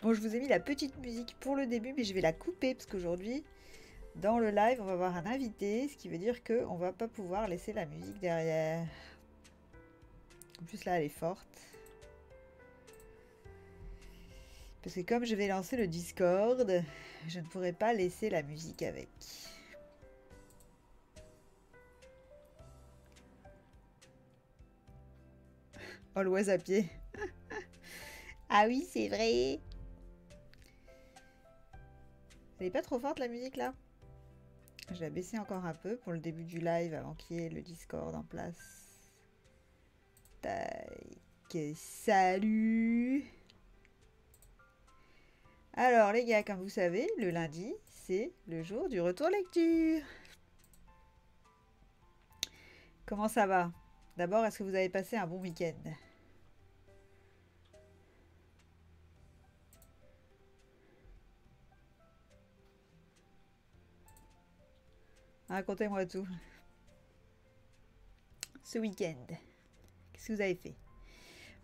Bon, je vous ai mis la petite musique pour le début, mais je vais la couper parce qu'aujourd'hui, dans le live, on va avoir un invité, ce qui veut dire qu'on va pas pouvoir laisser la musique derrière. En plus, là, elle est forte. Parce que comme je vais lancer le Discord, je ne pourrai pas laisser la musique avec. Always à pied. Ah oui, c'est vrai. Elle est pas trop forte la musique là? Je vais la baisser encore un peu pour le début du live avant qu'il y ait le Discord en place. Tac. Salut. Alors les gars, comme vous savez, le lundi, c'est le jour du retour lecture. Comment ça va? D'abord, est-ce que vous avez passé un bon week-end? Racontez-moi tout. Ce week-end, qu'est-ce que vous avez fait?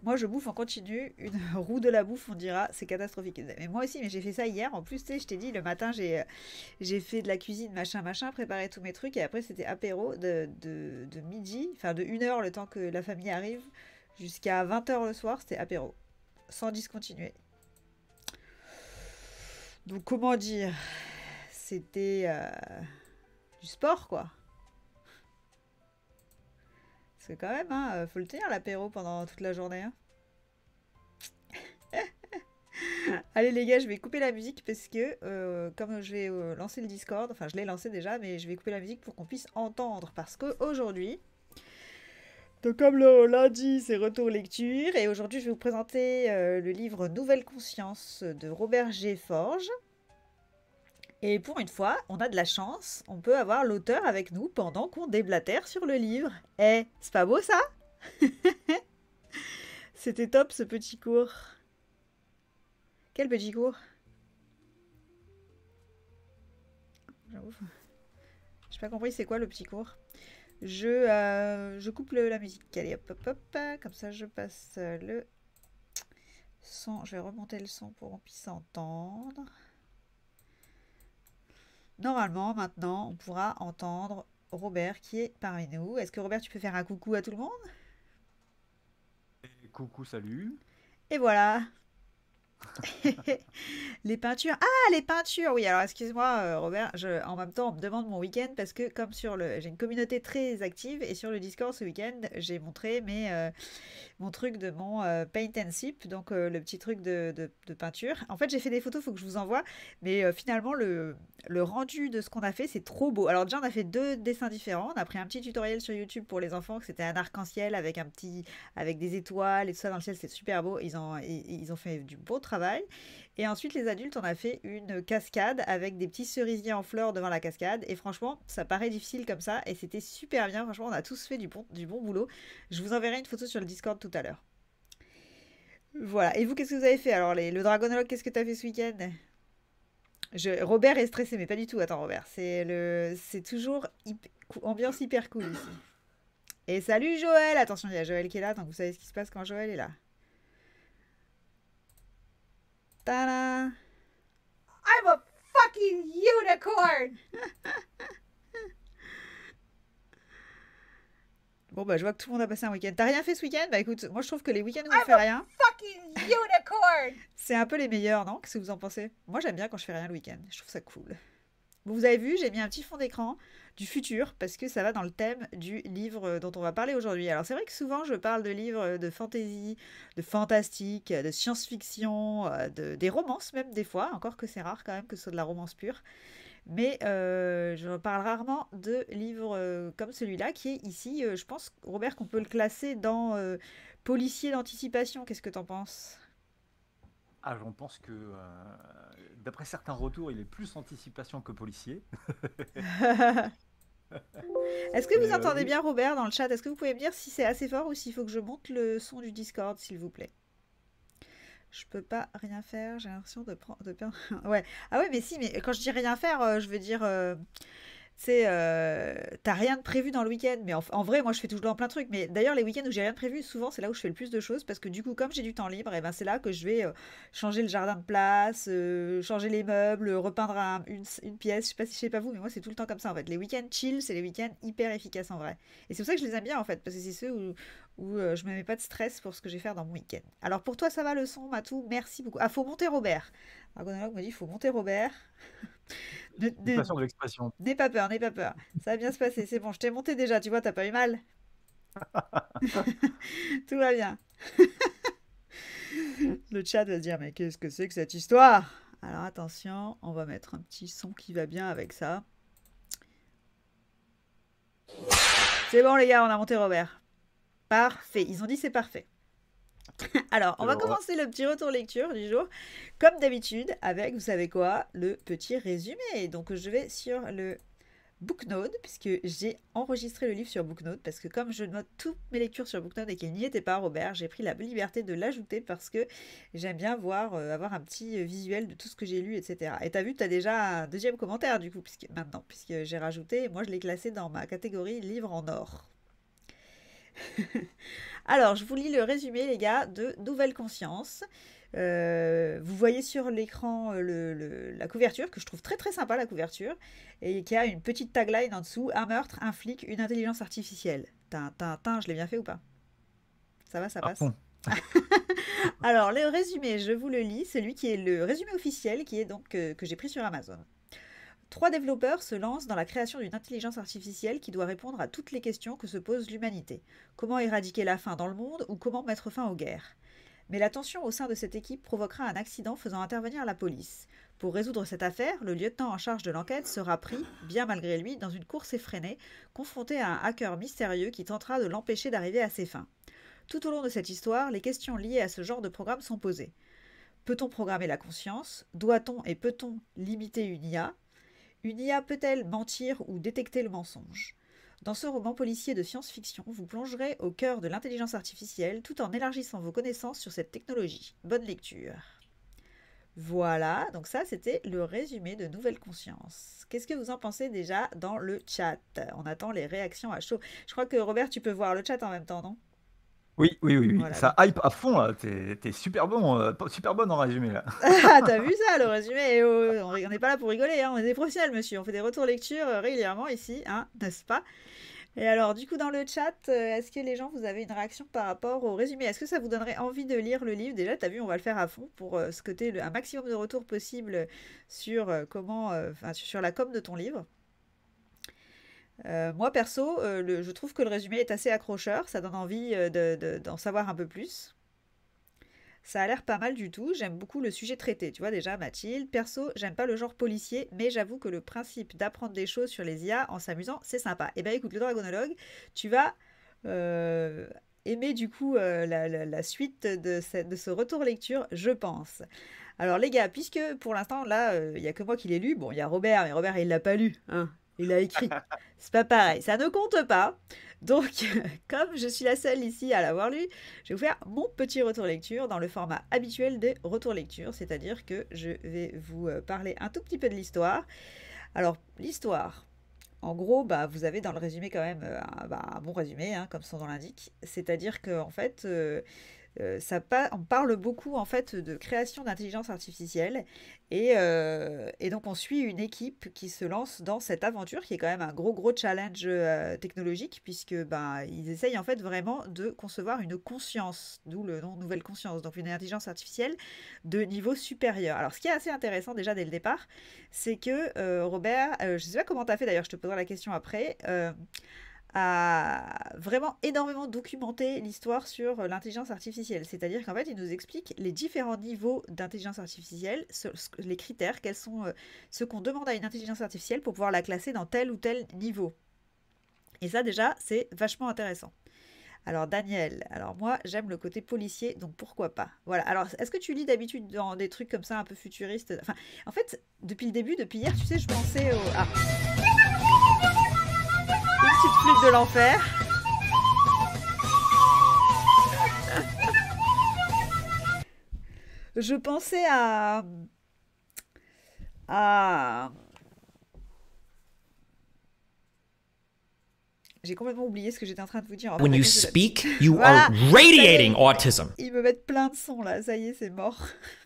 Moi, je bouffe en continu, une roue de la bouffe, on dira, c'est catastrophique. Mais moi aussi, mais j'ai fait ça hier. En plus, tu sais, je t'ai dit, le matin, j'ai fait de la cuisine, machin, machin, préparé tous mes trucs. Et après, c'était apéro de midi, enfin de 1 heure, le temps que la famille arrive, jusqu'à 20 h le soir, c'était apéro. Sans discontinuer. Donc, comment dire? C'était du sport, quoi. Parce que quand même, hein, faut le tenir l'apéro pendant toute la journée. Hein. Allez les gars, je vais couper la musique parce que comme je vais lancer le Discord, enfin je l'ai lancé déjà, mais je vais couper la musique pour qu'on puisse entendre parce qu'aujourd'hui, donc comme le lundi c'est retour lecture et aujourd'hui je vais vous présenter le livre Nouvelle Conscience de Robert G. Forge. Et pour une fois, on a de la chance, on peut avoir l'auteur avec nous pendant qu'on déblatère sur le livre. Eh, c'est pas beau ça? C'était top ce petit cours. Quel petit cours? J'ai pas compris c'est quoi le petit cours. Je coupe la musique. Allez hop hop hop. Comme ça je passe le son. Je vais remonter le son pour qu'on puisse entendre. Normalement maintenant on pourra entendre Robert qui est parmi nous. Est-ce que Robert tu peux faire un coucou à tout le monde? Coucou, salut. Et voilà. Les peintures. Ah, les peintures. Oui, alors excuse-moi, Robert. En même temps, on me demande mon week-end parce que comme j'ai une communauté très active et sur le Discord ce week-end, j'ai montré mon truc de mon paint and sip, donc le petit truc de peinture. En fait, j'ai fait des photos, il faut que je vous envoie, mais finalement, le rendu de ce qu'on a fait, c'est trop beau. Alors déjà, on a fait 2 dessins différents. On a pris un petit tutoriel sur YouTube pour les enfants, que c'était un arc-en-ciel avec des étoiles et tout ça dans le ciel, c'est super beau. Ils ont fait du beau travail. Et ensuite, les adultes, on a fait une cascade avec des petits cerisiers en fleurs devant la cascade. Et franchement, ça paraît difficile comme ça. Et c'était super bien. Franchement, on a tous fait du bon boulot. Je vous enverrai une photo sur le Discord tout à l'heure. Voilà. Et vous, qu'est-ce que vous avez fait? Alors, le dragonologue, qu'est-ce que tu as fait ce week-end? Robert est stressé, mais pas du tout. Attends, Robert. C'est toujours ambiance hyper cool ici. Et salut Joël! Attention, il y a Joël qui est là. Donc, vous savez ce qui se passe quand Joël est là. Tada! I'm a fucking unicorn! Bon, bah, je vois que tout le monde a passé un week-end. T'as rien fait ce week-end? Bah, écoute, moi, je trouve que les week-ends où on I'm fait a rien, fucking unicorn! c'est un peu les meilleurs, non? Qu'est-ce que vous en pensez? Moi, j'aime bien quand je fais rien le week-end. Je trouve ça cool. Bon, vous avez vu, j'ai mis un petit fond d'écran du futur parce que ça va dans le thème du livre dont on va parler aujourd'hui. Alors, c'est vrai que souvent, je parle de livres de fantasy, de fantastique, de science-fiction, des romances même, des fois. Encore que c'est rare quand même que ce soit de la romance pure. Mais je parle rarement de livres comme celui-là, qui est ici, je pense, Robert, qu'on peut le classer dans policier d'anticipation. Qu'est-ce que t'en penses? Ah, j'en pense que, d'après certains retours, il est plus anticipation que policier. Est-ce que Mais vous entendez oui, bien Robert dans le chat? Est-ce que vous pouvez me dire si c'est assez fort ou s'il faut que je monte le son du Discord, s'il vous plaît? Je peux pas rien faire, j'ai l'impression de prendre... Ouais. Ah ouais, mais si, mais quand je dis rien faire, je veux dire... C'est, t'as rien de prévu dans le week-end. Mais en vrai, moi, je fais toujours plein de trucs. Mais d'ailleurs, les week-ends où j'ai rien de prévu, souvent, c'est là où je fais le plus de choses. Parce que du coup, comme j'ai du temps libre, et ben, c'est là que je vais changer le jardin de place, changer les meubles, repeindre une pièce. Je sais pas vous, mais moi, c'est tout le temps comme ça, en fait. Les week-ends chill, c'est les week-ends hyper efficaces, en vrai. Et c'est pour ça que je les aime bien, en fait. Parce que c'est ceux où je me mets pas de stress pour ce que je vais faire dans mon week-end. Alors, pour toi, ça va le son, Matou? Merci beaucoup. Ah, faut monter Robert. Argonologue me dit, faut monter Robert. Ne- Je suis pas ne- sûr de l'expression. N'aie pas peur, n'aie pas peur. Ça va bien se passer, c'est bon, je t'ai monté déjà, tu vois, t'as pas eu mal. Tout va bien. Le chat va se dire, mais qu'est-ce que c'est que cette histoire? Alors attention, on va mettre un petit son qui va bien avec ça. C'est bon les gars, on a monté Robert. Parfait, ils ont dit c'est parfait. Alors, on va commencer le petit retour lecture du jour, comme d'habitude, avec, vous savez quoi, le petit résumé. Donc je vais sur le Booknote, puisque j'ai enregistré le livre sur Booknote, parce que comme je note toutes mes lectures sur Booknote et qu'il n'y était pas, Robert, j'ai pris la liberté de l'ajouter parce que j'aime bien voir, avoir un petit visuel de tout ce que j'ai lu, etc. Et t'as vu, t'as déjà un deuxième commentaire, du coup, puisque j'ai rajouté, moi je l'ai classé dans ma catégorie livre en or. Alors, je vous lis le résumé, les gars, de Nouvelle Conscience. Vous voyez sur l'écran la couverture, que je trouve très très sympa la couverture, et qui a une petite tagline en dessous, un meurtre, un flic, une intelligence artificielle. Tintin, je l'ai bien fait ou pas? Ça va, ça À passe? fond. Alors, le résumé, je vous le lis, celui qui est le résumé officiel, qui est donc que j'ai pris sur Amazon. 3 développeurs se lancent dans la création d'une intelligence artificielle qui doit répondre à toutes les questions que se pose l'humanité. Comment éradiquer la faim dans le monde ou comment mettre fin aux guerres? Mais la tension au sein de cette équipe provoquera un accident faisant intervenir la police. Pour résoudre cette affaire, le lieutenant en charge de l'enquête sera pris, bien malgré lui, dans une course effrénée, confronté à un hacker mystérieux qui tentera de l'empêcher d'arriver à ses fins. Tout au long de cette histoire, les questions liées à ce genre de programme sont posées. Peut-on programmer la conscience? Doit-on et peut-on limiter une IA? Une IA peut-elle mentir ou détecter le mensonge? Dans ce roman policier de science-fiction, vous plongerez au cœur de l'intelligence artificielle tout en élargissant vos connaissances sur cette technologie. Bonne lecture. Voilà, donc ça c'était le résumé de Nouvelle Conscience. Qu'est-ce que vous en pensez déjà dans le chat? On attend les réactions à chaud. Je crois que Robert, tu peux voir le chat en même temps, non? Oui. Voilà, Ça hype à fond, là. T'es super bon, super bonne en résumé, là. Ah, t'as vu ça, le résumé? On n'est pas là pour rigoler, hein. On est des professionnels, monsieur. On fait des retours lecture régulièrement ici, hein, n'est-ce pas? Et alors, du coup, dans le chat, est-ce que les gens, vous avez une réaction par rapport au résumé? Est-ce que ça vous donnerait envie de lire le livre? Déjà, t'as vu, on va le faire à fond pour ce côté, un maximum de retours possible sur sur la com de ton livre. Moi, perso, je trouve que le résumé est assez accrocheur. Ça donne envie d'en savoir un peu plus. Ça a l'air pas mal du tout. J'aime beaucoup le sujet traité. Tu vois déjà, Mathilde. Perso, j'aime pas le genre policier, mais j'avoue que le principe d'apprendre des choses sur les IA en s'amusant, c'est sympa. Eh bien, écoute, le dragonologue, tu vas aimer du coup la suite de ce retour lecture, je pense. Alors, les gars, puisque pour l'instant, là, il n'y a que moi qui l'ai lu. Bon, il y a Robert, mais Robert, il l'a pas lu. Hein. Il a écrit. C'est pas pareil. Ça ne compte pas. Donc, comme je suis la seule ici à l'avoir lu, je vais vous faire mon petit retour lecture dans le format habituel des retours lecture, c'est-à-dire que je vais vous parler un tout petit peu de l'histoire. Alors, l'histoire, en gros, vous avez dans le résumé quand même un bon résumé, hein, comme son nom l'indique, c'est-à-dire qu'en fait, on parle beaucoup en fait de création d'intelligence artificielle et donc on suit une équipe qui se lance dans cette aventure qui est quand même un gros challenge technologique puisque ils essayent en fait vraiment de concevoir une conscience, d'où le nom Nouvelle Conscience, donc une intelligence artificielle de niveau supérieur. Alors ce qui est assez intéressant déjà dès le départ, c'est que Robert, je ne sais pas comment tu as fait d'ailleurs, je te poserai la question après, a vraiment énormément documenté l'histoire sur l'intelligence artificielle. C'est-à-dire qu'en fait, il nous explique les différents niveaux d'intelligence artificielle, les critères, quels sont ce qu'on demande à une intelligence artificielle pour pouvoir la classer dans tel ou tel niveau. Et ça, déjà, c'est vachement intéressant. Alors, Daniel, alors moi, j'aime le côté policier, donc pourquoi pas? Voilà, alors, est-ce que tu lis d'habitude dans des trucs comme ça, un peu futuristes? Enfin, en fait, depuis le début, depuis hier, tu sais, je pensais au... Ah, une petite flûte de l'enfer. Je pensais à J'ai complètement oublié ce que j'étais en train de vous dire. En fait, When à you cause de la- speak, you Voilà, are radiating autism. Ils me mettent plein de sons là, ça y est, c'est mort.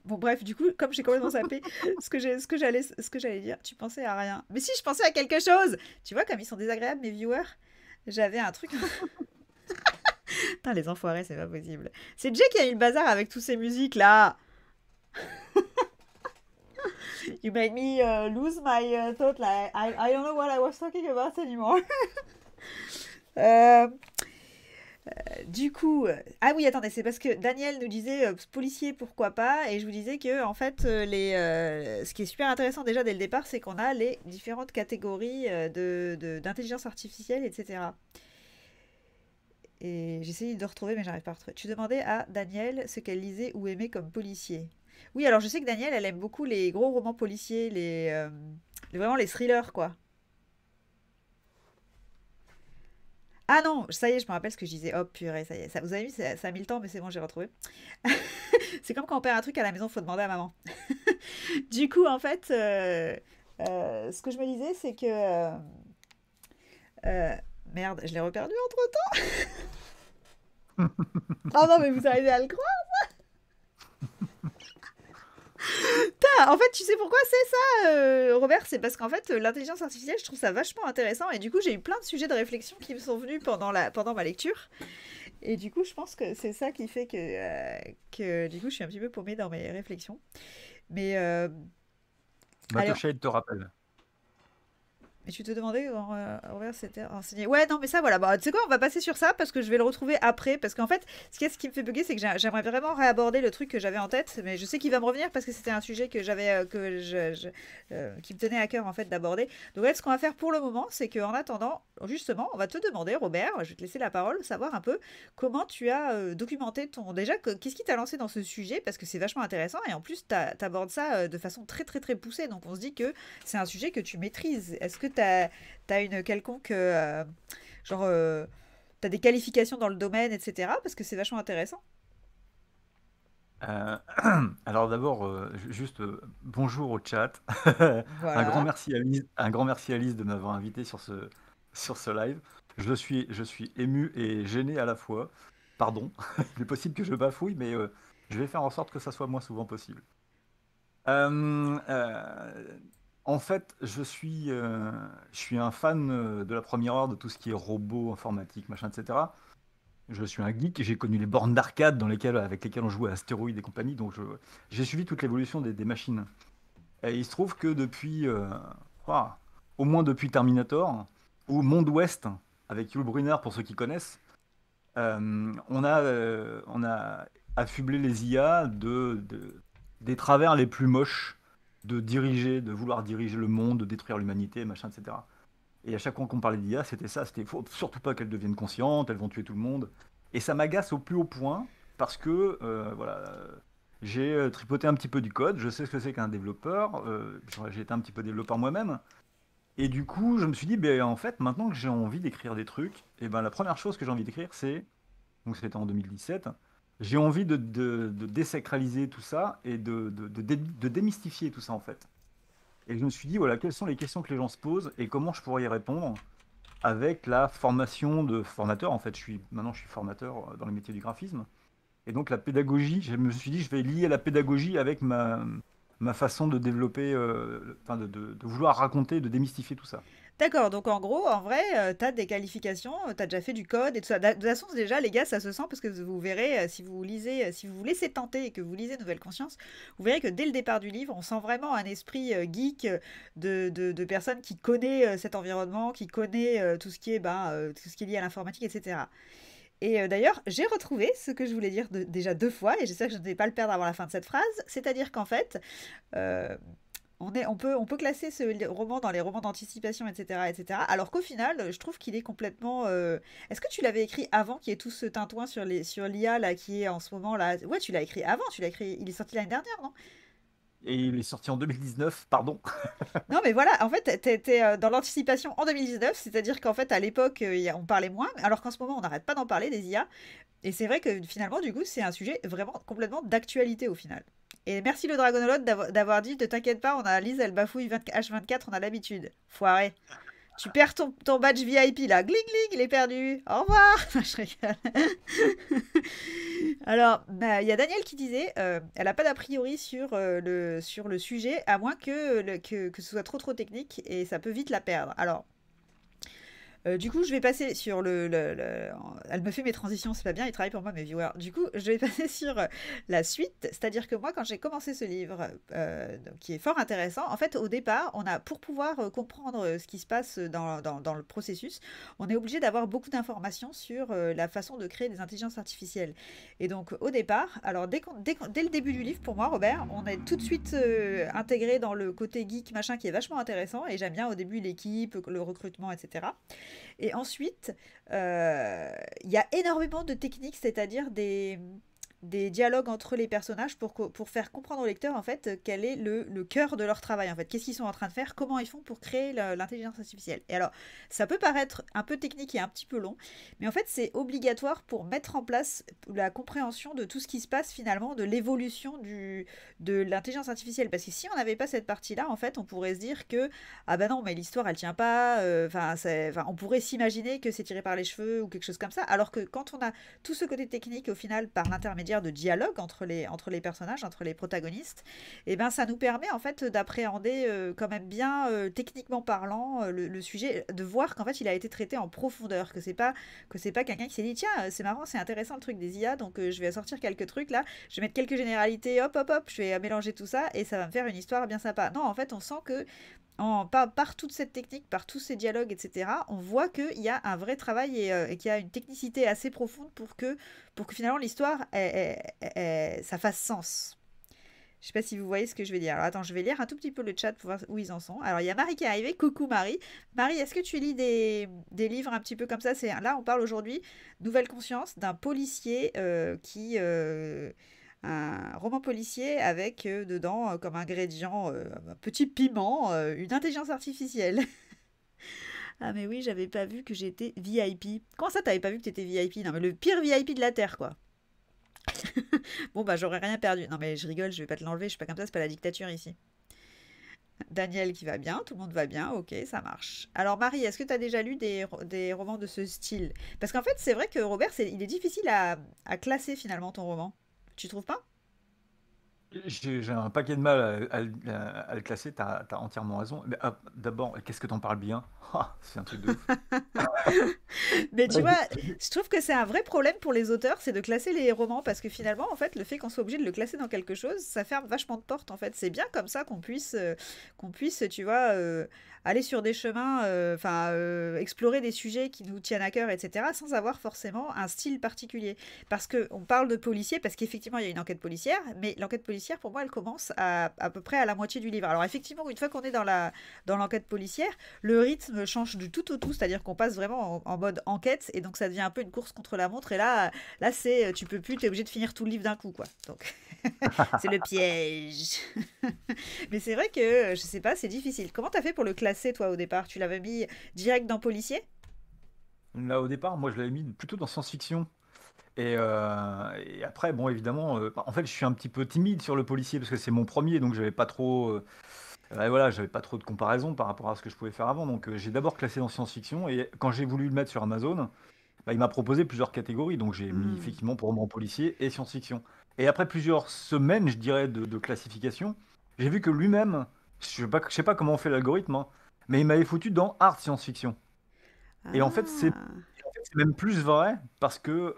Bon bref, du coup, comme j'ai complètement zappé ce que j'allais dire, tu pensais à rien. Mais si, je pensais à quelque chose. Tu vois comme ils sont désagréables mes viewers. J'avais un truc. Putain, les enfoirés, c'est pas possible. C'est Jay qui a eu le bazar avec toutes ces musiques là. You made me lose my thought. Like, I don't know what I was talking about anymore. Euh, Du coup, ah oui, attendez, c'est parce que Daniel nous disait policier, pourquoi pas, et je vous disais que en fait, ce qui est super intéressant déjà dès le départ, c'est qu'on a les différentes catégories d'intelligence artificielle, etc. Et j'essayais de retrouver, mais j'arrive pas à retrouver. Tu demandais à Daniel ce qu'elle lisait ou aimait comme policier. Oui, alors je sais que Daniel, elle aime beaucoup les gros romans policiers, vraiment les thrillers, quoi. Ah non, ça y est, je me rappelle ce que je disais. Oh purée, ça y est. Ça, vous avez vu, ça a mis le temps, mais c'est bon, j'ai retrouvé. C'est comme quand on perd un truc à la maison, faut demander à maman. Du coup, en fait, ce que je me disais, c'est que... merde, je l'ai reperdu entre-temps. Oh non, mais vous arrivez à le croire? En fait, tu sais pourquoi c'est ça, Robert? C'est parce qu'en fait, l'intelligence artificielle, je trouve ça vachement intéressant. Et du coup, j'ai eu plein de sujets de réflexion qui me sont venus pendant ma lecture. Et du coup, je pense que c'est ça qui fait que du coup, je suis un petit peu paumée dans mes réflexions. Mais alors, Matoshade te rappelle. mais tu te demandais, Robert s'était renseigné. Ouais, non, mais ça, voilà. Bah, tu sais quoi, on va passer sur ça parce que je vais le retrouver après. Parce qu'en fait, ce qui me fait bugger, c'est que j'aimerais vraiment réaborder le truc que j'avais en tête. Mais je sais qu'il va me revenir parce que c'était un sujet que j'avais, qui me tenait à cœur, en fait, d'aborder. Donc, là, ce qu'on va faire pour le moment, c'est qu'en attendant, justement, on va te demander, Robert, je vais te laisser la parole, savoir un peu comment tu as documenté Déjà, qu'est-ce qui t'a lancé dans ce sujet? Parce que c'est vachement intéressant. Et en plus, t'abordes ça de façon très, très, très poussée. Donc, on se dit que c'est un sujet que tu maîtrises. Est-ce que t'as une quelconque... t'as des qualifications dans le domaine, etc. Parce que c'est vachement intéressant. Euh, alors d'abord, juste bonjour au chat. Un grand Voilà. merci à Lise de m'avoir invité sur ce live. Je suis ému et gêné à la fois. Pardon, il est possible que je bafouille, mais je vais faire en sorte que ça soit moins souvent possible. Euh, euh, En fait, je suis un fan de la première heure de tout ce qui est robot, informatique, machin, etc. Je suis un geek, j'ai connu les bornes d'arcade avec lesquelles on jouait à Astéroïdes et compagnie, donc j'ai suivi toute l'évolution des machines. Et il se trouve que depuis, au moins depuis Terminator, ou Monde Ouest, avec Yul Brynner pour ceux qui connaissent, on a affublé les IA des travers les plus moches de vouloir diriger le monde, de détruire l'humanité, machin, etc. Et à chaque fois qu'on parlait d'IA, c'était ça, faut surtout pas qu'elles deviennent conscientes, elles vont tuer tout le monde. Et ça m'agace au plus haut point, parce que, voilà, j'ai tripoté un petit peu du code, je sais ce que c'est qu'un développeur, j'ai été un petit peu développeur moi-même, et du coup, je me suis dit, ben, en fait, maintenant que j'ai envie d'écrire des trucs, et ben, la première chose que j'ai envie d'écrire, donc c'était en 2017, j'ai envie de désacraliser tout ça, et de démystifier tout ça, en fait. Et je me suis dit, voilà, quelles sont les questions que les gens se posent, et comment je pourrais y répondre avec la formation de formateur. En fait, maintenant je suis formateur dans les métiers du graphisme. Et donc la pédagogie, je me suis dit, je vais lier la pédagogie avec ma façon de développer, de vouloir raconter, de démystifier tout ça. D'accord, donc en gros, en vrai, t'as des qualifications, t'as déjà fait du code et tout ça. De toute façon, déjà, les gars, ça se sent parce que vous verrez, si vous lisez, si vous vous laissez tenter et que vous lisez Nouvelle Conscience, vous verrez que dès le départ du livre, on sent vraiment un esprit geek de personnes qui connaît cet environnement, qui connaît tout ce qui est, tout ce qui est lié à l'informatique, etc. Et d'ailleurs, j'ai retrouvé ce que je voulais dire déjà 2 fois, et j'espère que je ne vais pas le perdre avant la fin de cette phrase. C'est-à-dire qu'en fait, euh, on peut classer ce roman dans les romans d'anticipation, etc., etc. Alors qu'au final, je trouve qu'il est complètement. Est-ce que tu l'avais écrit avant qu'il y ait tout ce tintouin sur l'IA là qui est en ce moment là? Ouais, tu l'as écrit avant. Il est sorti l'année dernière, non? Et il est sorti en 2019, pardon. Non, mais voilà, en fait, t'étais dans l'anticipation en 2019, c'est-à-dire qu'en fait, à l'époque, on parlait moins, alors qu'en ce moment, on n'arrête pas d'en parler des IA. Et c'est vrai que finalement, du coup, c'est un sujet vraiment complètement d'actualité au final. Et merci le Dragonolode d'avoir dit, ne t'inquiète pas, on a Lise, elle bafouille H24, on a l'habitude. Foiré. Tu perds ton badge VIP là. Gling gling, il est perdu. Au revoir. Je rigole. Alors, bah, il y a Daniel qui disait, elle n'a pas d'a priori sur le sujet, à moins que ce soit trop technique et ça peut vite la perdre. Alors, du coup, je vais passer sur elle me fait mes transitions, c'est pas bien, il travaille pour moi, mes viewers. Du coup, je vais passer sur la suite. C'est-à-dire que moi, quand j'ai commencé ce livre, donc, qui est fort intéressant, en fait, au départ, pour pouvoir comprendre ce qui se passe dans le processus, on est obligé d'avoir beaucoup d'informations sur la façon de créer des intelligences artificielles. Et donc, au départ, alors dès le début du livre, pour moi, Robert, on est tout de suite intégré dans le côté geek, machin, qui est vachement intéressant. Et j'aime bien au début l'équipe, le recrutement, etc. Et ensuite, il y a énormément de techniques, c'est-à-dire des dialogues entre les personnages pour faire comprendre au lecteur en fait quel est le cœur de leur travail en fait, qu'est-ce qu'ils sont en train de faire, comment ils font pour créer l'intelligence artificielle. Et alors, ça peut paraître un peu technique et un petit peu long, mais en fait c'est obligatoire pour mettre en place la compréhension de tout ce qui se passe finalement, de l'évolution de l'intelligence artificielle. Parce que si on n'avait pas cette partie-là, en fait, on pourrait se dire que ah ben non, mais l'histoire elle tient pas, on pourrait s'imaginer que c'est tiré par les cheveux ou quelque chose comme ça, alors que quand on a tout ce côté technique au final par l'intermédiaire de dialogue entre les personnages, entre les protagonistes, et ben ça nous permet en fait d'appréhender quand même bien techniquement parlant le sujet, de voir qu'en fait il a été traité en profondeur, que c'est pas quelqu'un qui s'est dit tiens c'est marrant, c'est intéressant le truc des IA, donc je vais sortir quelques trucs là, je vais mettre quelques généralités, hop hop hop, je vais mélanger tout ça et ça va me faire une histoire bien sympa. Non, en fait on sent que par toute cette technique, par tous ces dialogues, etc., on voit qu'il y a un vrai travail et qu'il y a une technicité assez profonde pour que finalement l'histoire, ça fasse sens. Je ne sais pas si vous voyez ce que je veux dire. Alors attends, je vais lire un tout petit peu le chat pour voir où ils en sont. Alors il y a Marie qui est arrivée. Coucou Marie. Marie, est-ce que tu lis des livres un petit peu comme ça? Là, on parle aujourd'hui, Nouvelle Conscience, d'un policier un roman policier avec dedans comme ingrédient un petit piment, une intelligence artificielle. Ah mais oui, j'avais pas vu que j'étais VIP. Comment ça, t'avais pas vu que t'étais VIP? Non mais le pire VIP de la Terre, quoi. Bon bah j'aurais rien perdu. Non mais je rigole, je vais pas te l'enlever, je suis pas comme ça, c'est pas la dictature ici. Daniel qui va bien, tout le monde va bien, ok, ça marche. Alors Marie, est-ce que tu as déjà lu des romans de ce style? Parce qu'en fait, c'est vrai que Robert, il est difficile à classer finalement ton roman. Tu trouves pas? J'ai un paquet de mal à le classer, t'as entièrement raison. Mais, d'abord, qu'est-ce que t'en parles bien? Ah, c'est un truc de ouf. Mais tu Ouais, vois, je trouve que c'est un vrai problème pour les auteurs, c'est de classer les romans, parce que finalement, en fait, le fait qu'on soit obligé de le classer dans quelque chose, ça ferme vachement de portes, en fait. C'est bien comme ça qu'on puisse, tu vois, aller sur des chemins, explorer des sujets qui nous tiennent à cœur, etc., sans avoir forcément un style particulier. Parce qu'on parle de policier, parce qu'effectivement, il y a une enquête policière, mais l'enquête policière, pour moi, elle commence à peu près à la moitié du livre. Alors, effectivement, une fois qu'on est dans l'enquête policière, le rythme change du tout au tout, c'est-à-dire qu'on passe vraiment en mode enquête, et donc ça devient un peu une course contre la montre, et là tu peux plus, t'es obligé de finir tout le livre d'un coup, quoi. Donc, c'est le piège. Mais c'est vrai que, je sais pas, c'est difficile. Comment t'as fait pour le classer, toi, au départ? Tu l'avais mis direct dans policier? Là, au départ, moi, je l'avais mis plutôt dans science-fiction. Et après, bon, évidemment, en fait, je suis un petit peu timide sur le policier parce que c'est mon premier, donc j'avais pas trop, voilà, j'avais pas trop de comparaison par rapport à ce que je pouvais faire avant. Donc, j'ai d'abord classé dans science-fiction et quand j'ai voulu le mettre sur Amazon, bah, il m'a proposé plusieurs catégories. Donc, j'ai mis Hmm. effectivement pour roman policier et science-fiction. Et après plusieurs semaines, je dirais, de classification, j'ai vu que lui-même, je sais pas comment on fait l'algorithme, hein, mais il m'avait foutu dans art science-fiction. Et en fait, Ah. c'est même plus vrai parce que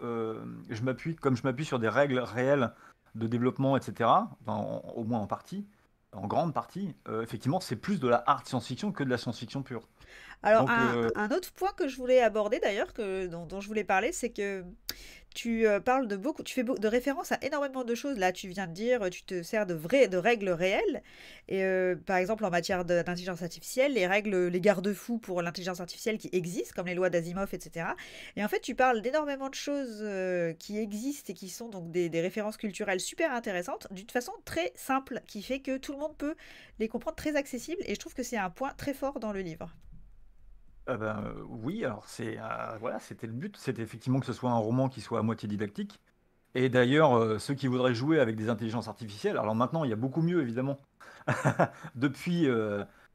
comme je m'appuie sur des règles réelles de développement, etc., au moins en partie, en grande partie, effectivement, c'est plus de la hard science-fiction que de la science-fiction pure. Alors, Donc, un autre point que je voulais aborder d'ailleurs, dont je voulais parler, c'est que tu parles de beaucoup, tu fais de référence à énormément de choses. Là, tu viens de dire, tu te sers de règles réelles. Et par exemple, en matière d'intelligence artificielle, les règles, les garde-fous pour l'intelligence artificielle qui existent, comme les lois d'Asimov, etc. Et en fait, tu parles d'énormément de choses qui existent et qui sont donc des références culturelles super intéressantes, d'une façon très simple, qui fait que tout le monde peut les comprendre, très accessible. Et je trouve que c'est un point très fort dans le livre. oui, alors voilà, c'était le but, c'était effectivement que ce soit un roman qui soit à moitié didactique. Et d'ailleurs, ceux qui voudraient jouer avec des intelligences artificielles, alors maintenant, il y a beaucoup mieux, évidemment. Depuis,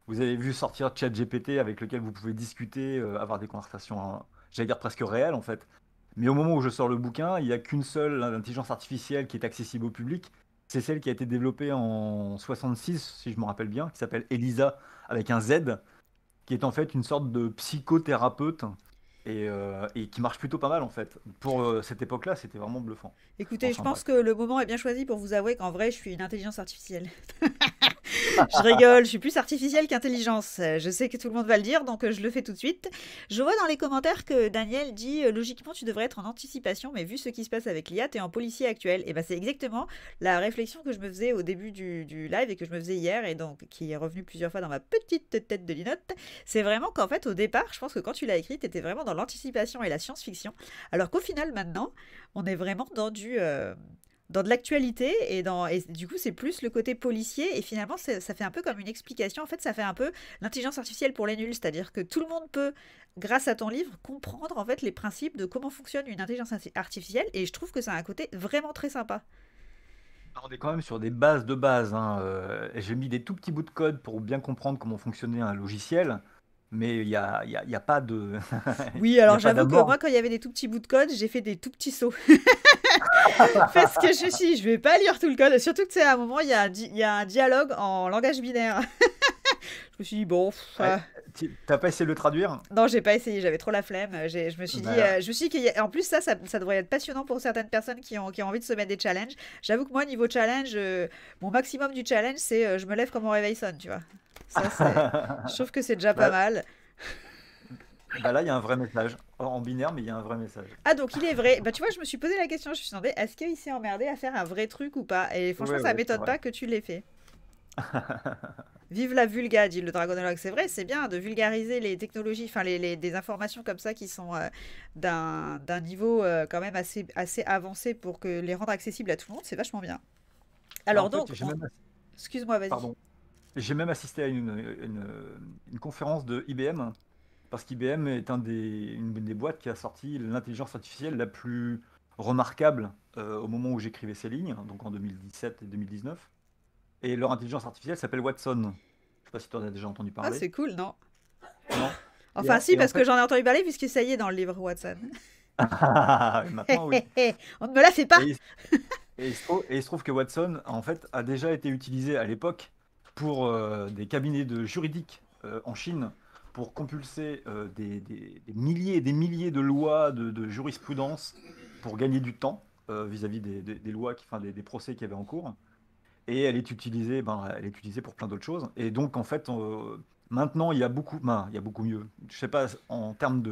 Vous avez vu sortir ChatGPT avec lequel vous pouvez discuter, avoir des conversations, hein, j'allais dire presque réelles en fait. Mais au moment où je sors le bouquin, il n'y a qu'une seule intelligence artificielle qui est accessible au public. C'est celle qui a été développée en 66, si je me rappelle bien, qui s'appelle Elisa avec un Z, qui est en fait une sorte de psychothérapeute et qui marche plutôt pas mal en fait. Pour cette époque-là, c'était vraiment bluffant. Écoutez, je Enfin pense bref. que le moment est bien choisi pour vous avouer qu'en vrai, je suis une intelligence artificielle. Je rigole, je suis plus artificielle qu'intelligence. Je sais que tout le monde va le dire, donc je le fais tout de suite. Je vois dans les commentaires que Daniel dit logiquement tu devrais être en anticipation, mais vu ce qui se passe avec l'IA, t'es en policier actuel. Et ben c'est exactement la réflexion que je me faisais au début du live et que je me faisais hier et donc qui est revenue plusieurs fois dans ma petite tête de linotte. C'est vraiment qu'en fait au départ, je pense que quand tu l'as écrit, t'étais vraiment dans l'anticipation et la science-fiction, alors qu'au final maintenant, on est vraiment dans de l'actualité et du coup c'est plus le côté policier et finalement ça fait un peu comme une explication, en fait ça fait un peu l'intelligence artificielle pour les nuls, c'est-à-dire que tout le monde peut grâce à ton livre comprendre en fait les principes de comment fonctionne une intelligence artificielle et je trouve que ça a un côté vraiment très sympa. On est quand même sur des bases de base, hein, et j'ai mis des tout petits bouts de code pour bien comprendre comment fonctionnait un logiciel, mais il y a pas de Oui, il y alors a pas j'avoue que d'abord. moi quand il y avait des tout petits bouts de code, j'ai fait des tout petits sauts. Parce que je vais pas lire tout le code, surtout que tu sais à un moment il y a un dialogue en langage binaire. Je me suis dit bon, Ouais, t'as pas essayé de le traduire? non, j'ai pas essayé, j'avais trop la flemme. Je me suis dit, Bah, en plus ça devrait être passionnant pour certaines personnes qui ont envie de se mettre des challenges. J'avoue que moi, niveau challenge, mon maximum du challenge, c'est je me lève quand mon réveil sonne, tu vois. Ça, je trouve que c'est déjà pas bah, mal. bah là, il y a un vrai message. En binaire, mais il y a un vrai message. Ah, donc il est vrai. Bah, tu vois, je me suis posé la question, je me suis demandé, est-ce qu'il s'est emmerdé à faire un vrai truc ou pas? Et franchement, Ouais, ça ouais, c'est m'étonne vrai. pas que tu l'aies fait. Vive la vulga, dit le dragonologue. C'est vrai, c'est bien de vulgariser les technologies, enfin des informations comme ça qui sont d'un niveau quand même assez avancé pour que les rendre accessibles à tout le monde, c'est vachement bien. Bah, en Alors fait, donc, excuse-moi, vas-y. pardon. J'ai même assisté à une conférence de IBM, parce qu'IBM est une des boîtes qui a sorti l'intelligence artificielle la plus remarquable au moment où j'écrivais ces lignes, donc en 2017 et 2019. Et leur intelligence artificielle s'appelle Watson. Je sais pas si tu en as déjà entendu Ah, parler. c'est cool, non? Non? Enfin, si, Et en parce que fait, j'en ai entendu parler puisque ça y est dans le livre Watson. maintenant oui. On ne me la fait pas. Et il se trouve que Watson, en fait, a déjà été utilisé à l'époque pour des cabinets de juridiques en Chine pour compulser des milliers et des milliers de lois de jurisprudence pour gagner du temps vis-à-vis des lois, enfin des procès qu'il y avait en cours. Et elle est utilisée pour plein d'autres choses. Et donc, en fait, maintenant, il y a beaucoup mieux. Je sais pas, en termes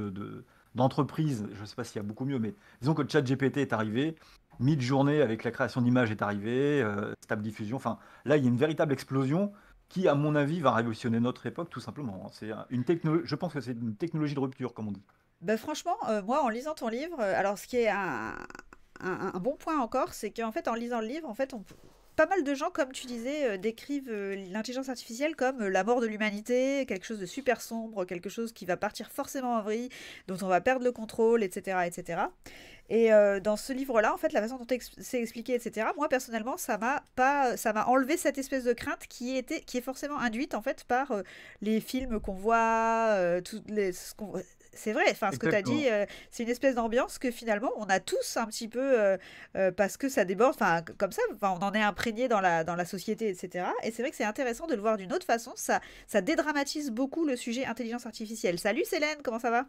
d'entreprise, je sais pas s'il y a beaucoup mieux, mais disons que ChatGPT est arrivé, Midjourney avec la création d'images est arrivé, Stable Diffusion. Enfin, là, il y a une véritable explosion qui, à mon avis, va révolutionner notre époque, tout simplement. Je pense que c'est une technologie de rupture, comme on dit. Bah, franchement, moi, en lisant ton livre, alors ce qui est un bon point encore, c'est qu'en fait, en lisant le livre, en fait, pas mal de gens, comme tu disais, décrivent l'intelligence artificielle comme la mort de l'humanité, quelque chose de super sombre, quelque chose qui va partir forcément en vrille, dont on va perdre le contrôle, etc., etc. Et dans ce livre-là, en fait, la façon dont c'est expliqué, etc., moi, personnellement, ça m'a enlevé cette espèce de crainte qui est forcément induite, en fait, par les films qu'on voit, c'est vrai, enfin, ce que tu as dit, Exactement. c'est une espèce d'ambiance que finalement, on a tous un petit peu, parce que ça déborde, enfin, comme ça, enfin, on en est imprégné dans la société, etc. Et c'est vrai que c'est intéressant de le voir d'une autre façon, ça dédramatise beaucoup le sujet intelligence artificielle. Salut Célène, comment ça va?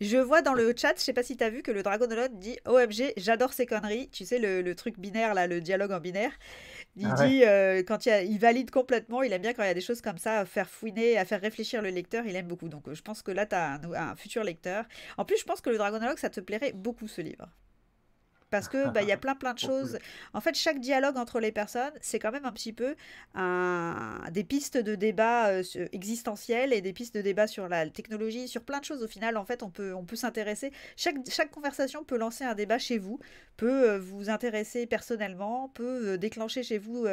Je vois dans le chat, je sais pas si t'as vu que le Dragonologue dit OMG, j'adore ces conneries. Tu sais, le truc binaire, là, le dialogue en binaire. Il Ah ouais. dit, il valide complètement, il aime bien quand il y a des choses comme ça, à faire fouiner, à faire réfléchir le lecteur, il aime beaucoup. Donc je pense que là, t'as un futur lecteur. En plus, je pense que le Dragonologue, ça te plairait beaucoup, ce livre. Parce que bah, il y a plein de Trop choses. cool. En fait, chaque dialogue entre les personnes, c'est quand même un petit peu des pistes de débat existentielles et des pistes de débat sur la technologie, sur plein de choses. Au final, en fait, on peut s'intéresser. Chaque conversation peut lancer un débat chez vous, peut vous intéresser personnellement, peut déclencher chez vous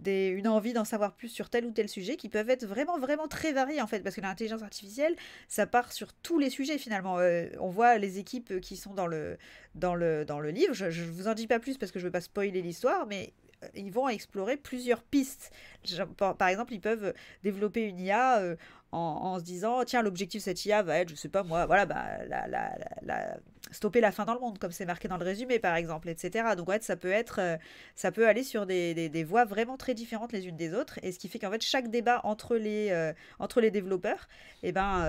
une envie d'en savoir plus sur tel ou tel sujet qui peuvent être vraiment, vraiment très variés en fait. Parce que l'intelligence artificielle, ça part sur tous les sujets finalement. On voit les équipes qui sont dans le livre. Je vous en dis pas plus parce que je veux pas spoiler l'histoire, mais ils vont explorer plusieurs pistes. Par exemple, ils peuvent développer une IA en se disant, tiens, l'objectif de cette IA va être, je sais pas moi, voilà, bah, stopper la faim dans le monde, comme c'est marqué dans le résumé, par exemple, etc. Donc, ouais, ça peut aller sur des voies vraiment très différentes les unes des autres, et ce qui fait qu'en fait, chaque débat entre les développeurs, eh ben,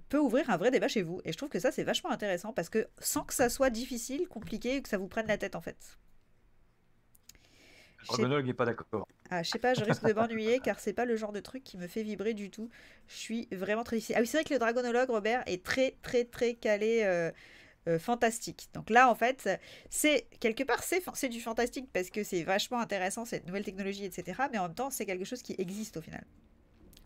peut ouvrir un vrai débat chez vous. Et je trouve que ça, c'est vachement intéressant, parce que sans que ça soit difficile, compliqué, que ça vous prenne la tête, en fait. Le Je sais dragonologue n'est pas d'accord. je sais pas, je risque de m'ennuyer car c'est pas le genre de truc qui me fait vibrer du tout. Je suis vraiment très difficile. Ah oui, c'est vrai que le dragonologue, Robert, est très très très calé fantastique. Donc là, en fait, c'est quelque part, c'est du fantastique parce que c'est vachement intéressant, cette nouvelle technologie, etc. Mais en même temps, c'est quelque chose qui existe au final.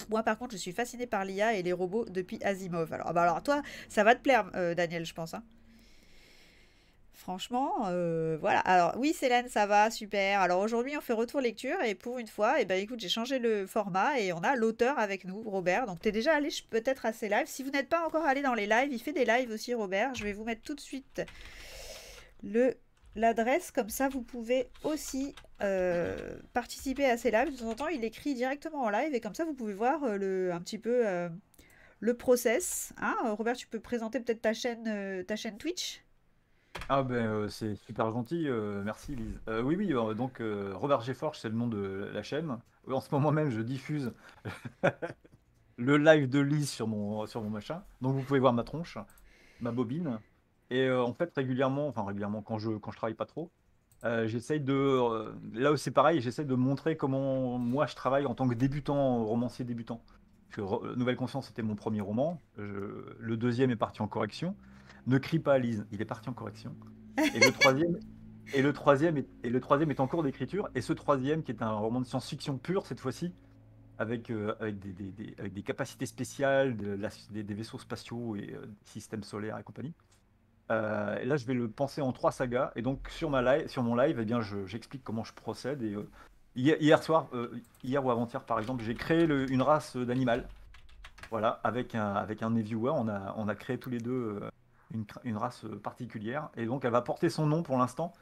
Moi, par contre, je suis fascinée par l'IA et les robots depuis Asimov. Alors toi, ça va te plaire, Daniel, je pense, hein. Franchement, voilà. Alors oui, Célène, ça va, super. Alors aujourd'hui, on fait retour lecture et pour une fois, eh ben écoute, j'ai changé le format et on a l'auteur avec nous, Robert. Donc t'es déjà allé peut-être à ses lives. Si vous n'êtes pas encore allé dans les lives, il fait des lives aussi, Robert. Je vais vous mettre tout de suite l'adresse, comme ça vous pouvez aussi participer à ces lives. De temps en temps, il écrit directement en live et comme ça vous pouvez voir un petit peu le process. Hein, Robert, tu peux présenter peut-être ta chaîne Twitch? Ah ben c'est super gentil, merci Lise. Oui, oui, donc Robert Geforge, c'est le nom de la chaîne. En ce moment même, je diffuse le live de Lise sur mon machin. Donc vous pouvez voir ma tronche, ma bobine. Et en fait, régulièrement, quand je travaille pas trop, j'essaye là où c'est pareil, j'essaie de montrer comment moi je travaille en tant que débutant, romancier débutant. Parce que Nouvelle Conscience, c'était mon premier roman. Le deuxième est parti en correction. Ne crie pas, Lise, il est parti en correction. Et le troisième, et le troisième est en cours d'écriture. Et ce troisième, qui est un roman de science-fiction pure cette fois-ci, avec avec des capacités spéciales, des vaisseaux spatiaux et des systèmes solaires et compagnie. Et là, je vais le penser en 3 sagas. Et donc, sur mon live, eh bien, j'explique comment je procède. Et hier ou avant-hier, par exemple, j'ai créé une race d'animal. Voilà, avec un de mes viewers, on a créé tous les deux une race particulière. Et donc, elle va porter son nom pour l'instant,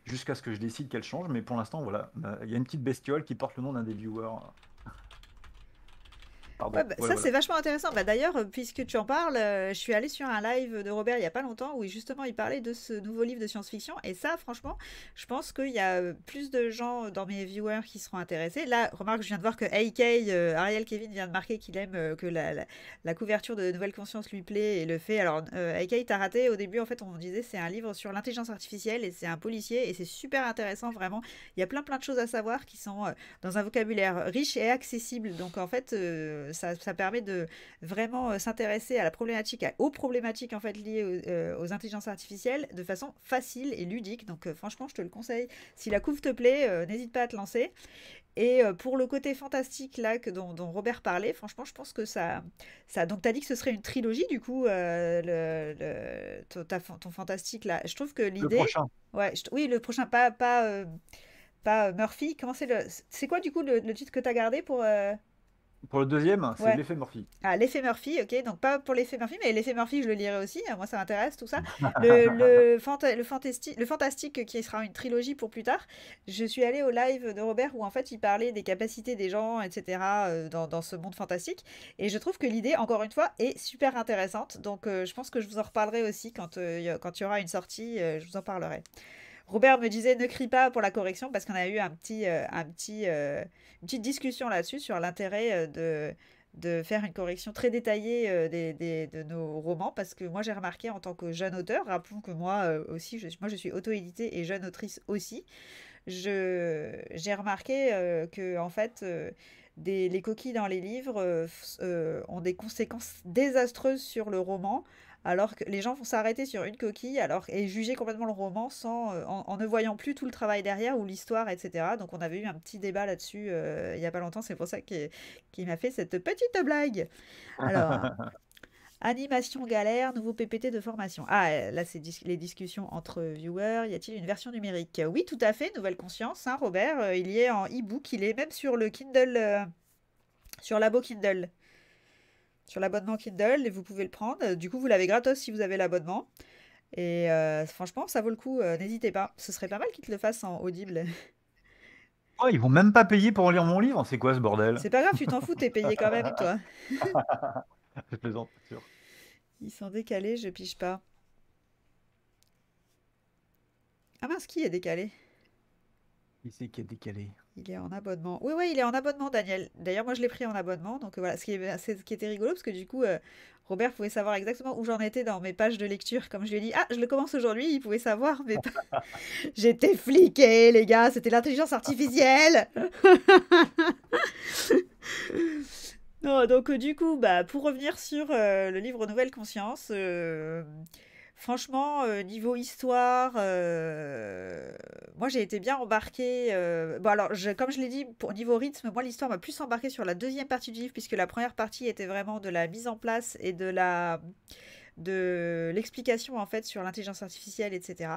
jusqu'à ce que je décide qu'elle change. Mais pour l'instant, voilà, il y a une petite bestiole qui porte le nom d'un des viewers. Pardon, Ouais, bah, voilà, ça c'est voilà. vachement intéressant. Bah, d'ailleurs, puisque tu en parles, je suis allée sur un live de Robert il y a pas longtemps où justement il parlait de ce nouveau livre de science-fiction. Et ça, franchement, je pense qu'il y a plus de gens dans mes viewers qui seront intéressés. Là, remarque, je viens de voir que AK, Ariel Kevin vient de marquer qu'il aime que la couverture de Nouvelle Conscience lui plaît et le fait. Alors, AK, t'as raté. Au début, en fait, on disait c'est un livre sur l'intelligence artificielle et c'est un policier et c'est super intéressant, vraiment. Il y a plein de choses à savoir qui sont dans un vocabulaire riche et accessible. Donc en fait, ça permet de vraiment s'intéresser à la problématique, aux problématiques en fait liées aux intelligences artificielles de façon facile et ludique. Donc franchement, je te le conseille. Si la couve te plaît, n'hésite pas à te lancer. Et pour le côté fantastique là dont Robert parlait, franchement, je pense que ça. Donc, tu as dit que ce serait une trilogie, du coup, ton fantastique là. Je trouve que Le l'idée. prochain. Ouais, oui, le prochain, pas Murphy. Comment c'est c'est quoi du coup le titre que tu as gardé pour. Pour le deuxième, c'est Ouais. l'effet Murphy. Ah, l'effet Murphy, ok. Donc pas pour l'effet Murphy, mais l'effet Murphy, je le lirai aussi. Moi, ça m'intéresse, tout ça. Le fantastique qui sera une trilogie pour plus tard. Je suis allée au live de Robert où en fait il parlait des capacités des gens, etc. Dans ce monde fantastique. Et je trouve que l'idée, encore une fois, est super intéressante. Donc je pense que je vous en reparlerai aussi quand il y aura une sortie. Je vous en parlerai. Robert me disait ne crie pas pour la correction parce qu'on a eu une petite discussion là-dessus sur l'intérêt de faire une correction très détaillée de nos romans parce que moi j'ai remarqué en tant que jeune auteur, rappelons que moi aussi, je suis auto-éditée et jeune autrice aussi, j'ai remarqué que en fait les coquilles dans les livres ont des conséquences désastreuses sur le roman, alors que les gens vont s'arrêter sur une coquille et juger complètement le roman en ne voyant plus tout le travail derrière ou l'histoire, etc. Donc on avait eu un petit débat là-dessus il n'y a pas longtemps, c'est pour ça qu'il m'a fait cette petite blague. Alors, animation galère, nouveau PPT de formation. Ah, là, c'est les discussions entre viewers. Y a-t-il une version numérique? Oui, tout à fait, Nouvelle Conscience, hein, Robert. Il y est en e-book, il est même sur le Kindle, sur l'abo Kindle. Sur l'abonnement Kindle, et vous pouvez le prendre. Du coup, vous l'avez gratos si vous avez l'abonnement. Et franchement, ça vaut le coup, n'hésitez pas. Ce serait pas mal qu'ils te le fassent en audible. Oh, ils vont même pas payer pour lire mon livre, c'est quoi ce bordel? C'est pas grave, tu t'en fous, t'es payé quand même, toi. Je plaisante, bien sûr. Ils sont décalés, je pige pas. Ah mince, qui est décalé? Qui c'est qui est décalé? Il est en abonnement. Oui, oui, il est en abonnement, Daniel. D'ailleurs, moi, je l'ai pris en abonnement. Donc voilà, ce qui était rigolo, parce que du coup, Robert pouvait savoir exactement où j'en étais dans mes pages de lecture. Comme je lui ai dit, ah, je le commence aujourd'hui, il pouvait savoir, mais j'étais fliquée, les gars, c'était l'intelligence artificielle. Non, donc du coup, bah, pour revenir sur le livre Nouvelle Conscience, franchement, niveau histoire, moi j'ai été bien embarquée. Bon alors, comme je l'ai dit, pour niveau rythme, moi l'histoire m'a plus embarquée sur la deuxième partie du livre, puisque la première partie était vraiment de la mise en place et de l'explication en fait sur l'intelligence artificielle, etc.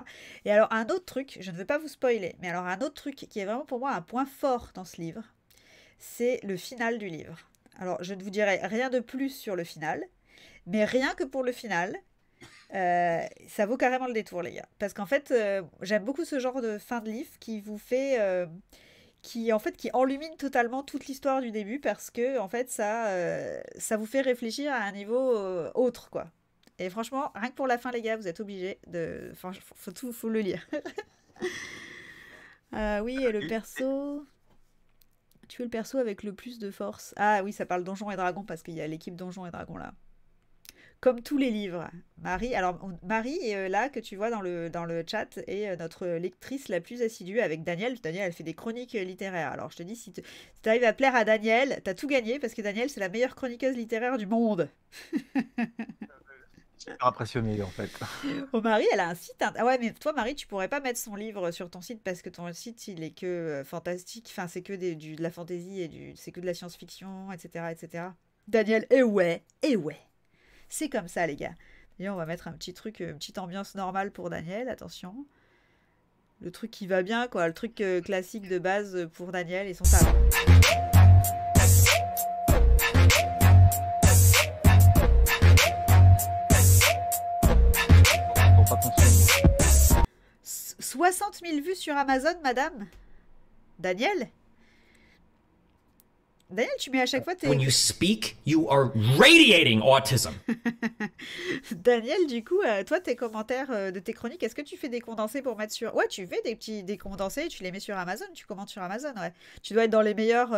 Et alors un autre truc, je ne veux pas vous spoiler, mais alors un autre truc qui est vraiment pour moi un point fort dans ce livre, c'est le final du livre. Alors je ne vous dirai rien de plus sur le final, mais rien que pour le final, ça vaut carrément le détour, les gars. Parce qu'en fait, j'aime beaucoup ce genre de fin de livre qui vous fait, qui en fait, qui enlumine totalement toute l'histoire du début parce que en fait, ça vous fait réfléchir à un niveau autre, quoi. Et franchement, rien que pour la fin, les gars, vous êtes obligés de, enfin, faut le lire. Oui, et le perso. Tu veux le perso avec le plus de force? Ah oui, ça parle Donjons et Dragons parce qu'il y a l'équipe Donjons et Dragons là. Comme tous les livres. Marie, alors Marie est là que tu vois dans le chat est notre lectrice la plus assidue avec Daniel. Daniel, elle fait des chroniques littéraires. Alors je te dis, si tu arrives à plaire à Daniel, t'as tout gagné parce que Daniel, c'est la meilleure chroniqueuse littéraire du monde. Super impressionné en fait. Oh, Marie, elle a un site. Ah ouais, mais toi, Marie, tu pourrais pas mettre son livre sur ton site parce que ton site, il est que fantastique. Enfin, c'est que de la fantaisie et c'est que de la science-fiction, etc., etc. Daniel, et ouais. C'est comme ça, les gars. Et on va mettre un petit truc, une petite ambiance normale pour Daniel, attention. Le truc qui va bien, quoi. Le truc classique de base pour Daniel et son talent. Bon, pas attention. 60 000 vues sur Amazon, madame. Daniel, tu mets à chaque fois tes... When you speak, you are radiating autism. Daniel, du coup, toi, tes commentaires de tes chroniques, est-ce que tu fais des condensés pour mettre sur... Ouais, tu fais des condensés, tu les mets sur Amazon, tu commentes sur Amazon, ouais. Tu dois être dans les meilleurs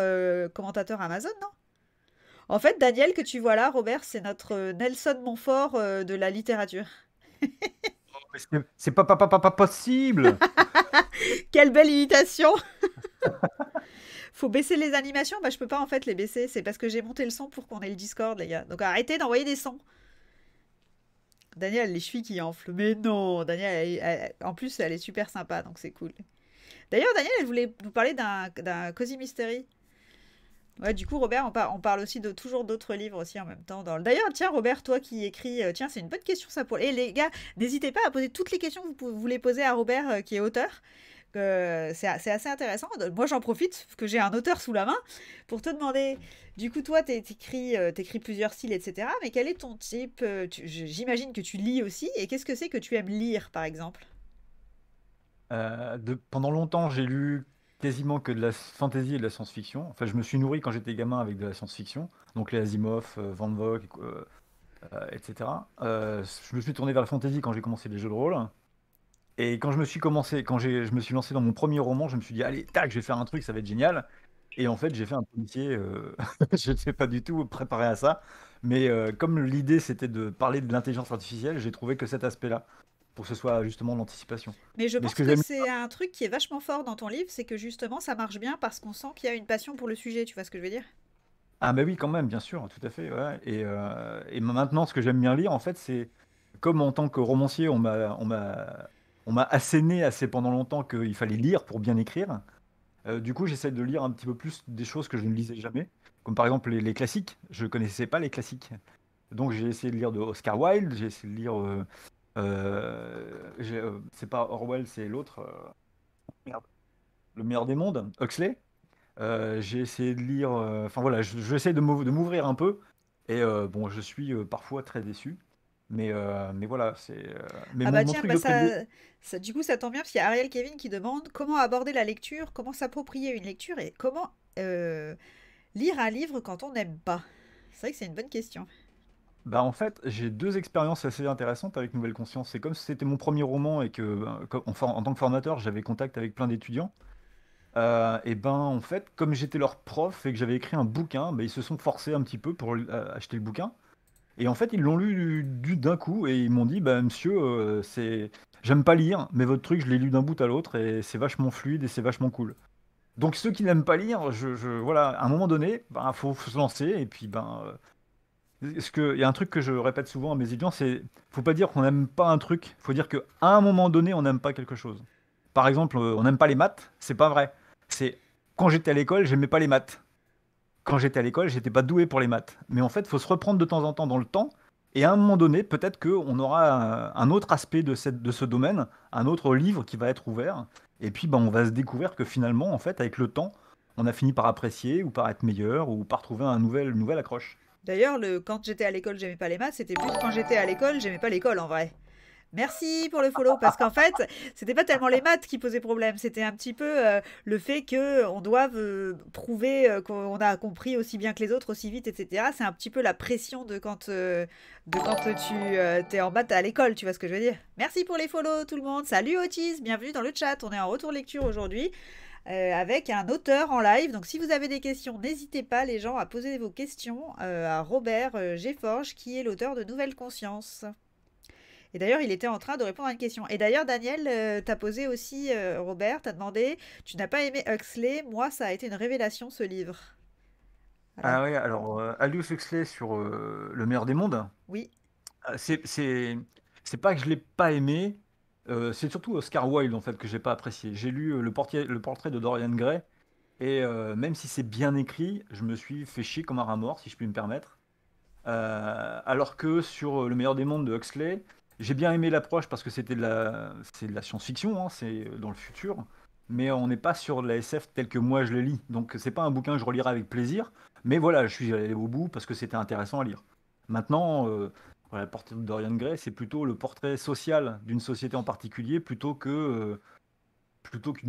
commentateurs Amazon, non? En fait, Daniel, que tu vois là, Robert, c'est notre Nelson Montfort de la littérature. C'est pas possible. Quelle belle imitation. Faut baisser les animations? Bah, je peux pas en fait les baisser. C'est parce que j'ai monté le son pour qu'on ait le Discord, les gars. Donc arrêtez d'envoyer des sons. Daniel, les chevilles qui enflent. Mais non, Daniel, en plus, elle est super sympa, donc c'est cool. D'ailleurs, Daniel, elle voulait nous parler d'un Cozy Mystery. Ouais, du coup, Robert, on parle aussi de toujours d'autres livres aussi en même temps. D'ailleurs, tiens, Robert, toi qui écris, tiens, c'est une bonne question ça pour. Et les gars, n'hésitez pas à poser toutes les questions que vous voulez poser à Robert, qui est auteur. C'est assez intéressant. Moi, j'en profite, parce que j'ai un auteur sous la main, pour te demander, du coup, toi, t'écris plusieurs styles, etc. Mais quel est ton type? J'imagine que tu lis aussi. Et qu'est-ce que c'est que tu aimes lire, par exemple? Pendant longtemps, j'ai lu quasiment que de la fantasy et de la science-fiction. Enfin, je me suis nourri quand j'étais gamin avec de la science-fiction, donc les Asimov, Van Vogt, etc. Je me suis tourné vers la fantasy quand j'ai commencé les jeux de rôle. Et quand je me suis je me suis lancé dans mon premier roman, je me suis dit, allez, tac, je vais faire un truc, ça va être génial. Et en fait, j'ai fait un policier, je n'étais pas du tout préparé à ça. Mais comme l'idée, c'était de parler de l'intelligence artificielle, j'ai trouvé que cet aspect-là, pour que ce soit justement l'anticipation. Mais je Mais ce pense que que j'aime... c'est un truc qui est vachement fort dans ton livre, c'est que justement, ça marche bien parce qu'on sent qu'il y a une passion pour le sujet, tu vois ce que je veux dire? Ah bah oui, quand même, bien sûr, tout à fait. Ouais. Et maintenant, ce que j'aime bien lire, en fait, c'est comme en tant que romancier, on m'a asséné assez pendant longtemps qu'il fallait lire pour bien écrire. Du coup, j'essaie de lire un petit peu plus des choses que je ne lisais jamais, comme par exemple les classiques. Je ne connaissais pas les classiques. Donc j'ai essayé de lire de Oscar Wilde, j'ai essayé de lire... c'est pas Orwell, c'est l'autre. Merde. Le meilleur des mondes, Huxley. J'ai essayé de lire... Enfin voilà, j'essaie de m'ouvrir un peu. Et bon, je suis parfois très déçu. Mais voilà, mais Ah bah mon tiens, truc bah de prédilection. du coup ça tombe bien parce qu'il y a Ariel Kevin qui demande comment aborder la lecture, comment s'approprier une lecture et comment lire un livre quand on n'aime pas. C'est vrai que c'est une bonne question. Bah, en fait, j'ai 2 expériences assez intéressantes avec Nouvelle Conscience. C'est comme si c'était mon premier roman et que, en tant que formateur, j'avais contact avec plein d'étudiants. Et ben, en fait, comme j'étais leur prof et que j'avais écrit un bouquin, bah, ils se sont forcés un petit peu pour acheter le bouquin. Et en fait, ils l'ont lu d'un coup et ils m'ont dit, bah, monsieur, j'aime pas lire, mais votre truc, je l'ai lu d'un bout à l'autre et c'est vachement fluide et c'est vachement cool. Donc ceux qui n'aiment pas lire, voilà, à un moment donné, ben, faut se lancer et puis ben, il y a un truc que je répète souvent à mes étudiants, c'est faut pas dire qu'on n'aime pas un truc, faut dire qu'à un moment donné, on n'aime pas quelque chose. Par exemple, on n'aime pas les maths, c'est pas vrai. C'est quand j'étais à l'école, j'aimais pas les maths. Quand j'étais à l'école, j'étais pas doué pour les maths. Mais en fait, il faut se reprendre de temps en temps dans le temps. Et à un moment donné, peut-être qu'on aura un autre aspect de ce domaine, un autre livre qui va être ouvert. Et puis, ben, on va se découvrir que finalement, en fait, avec le temps, on a fini par apprécier ou par être meilleur ou par trouver une nouvelle accroche. D'ailleurs, le quand j'étais à l'école, j'aimais pas les maths, c'était plus quand j'étais à l'école, j'aimais pas l'école en vrai. Merci pour le follow, parce qu'en fait, c'était pas tellement les maths qui posaient problème, c'était un petit peu le fait que on doive prouver qu'on a compris aussi bien que les autres, aussi vite, etc. C'est un petit peu la pression de quand tu t'es en maths à l'école, tu vois ce que je veux dire. Merci pour les follow tout le monde. Salut Otis, bienvenue dans le chat. On est en retour lecture aujourd'hui avec un auteur en live. Donc si vous avez des questions, n'hésitez pas les gens à poser vos questions à Robert Geforge qui est l'auteur de Nouvelle Conscience. Et d'ailleurs, il était en train de répondre à une question. Et d'ailleurs, Daniel, t'as posé aussi, Robert, t'as demandé, tu n'as pas aimé Huxley, moi, ça a été une révélation, ce livre. Alors, Ah oui, alors Aldous Huxley sur Le meilleur des mondes, oui, euh, c'est c'est c'est pas que je l'ai pas aimé, c'est surtout Oscar Wilde en fait que j'ai pas apprécié. J'ai lu le portrait de Dorian Gray et même si c'est bien écrit, je me suis fait chier comme un rat mort si je puis me permettre. Alors que sur Le meilleur des mondes de Huxley, j'ai bien aimé l'approche parce que c'est de la science-fiction, hein, c'est dans le futur, mais on n'est pas sur la SF telle que moi je le lis. Donc c'est pas un bouquin que je relirai avec plaisir, mais voilà, je suis allé au bout parce que c'était intéressant à lire. Maintenant, voilà, le portrait de Dorian Gray, c'est plutôt le portrait social d'une société en particulier plutôt qu'une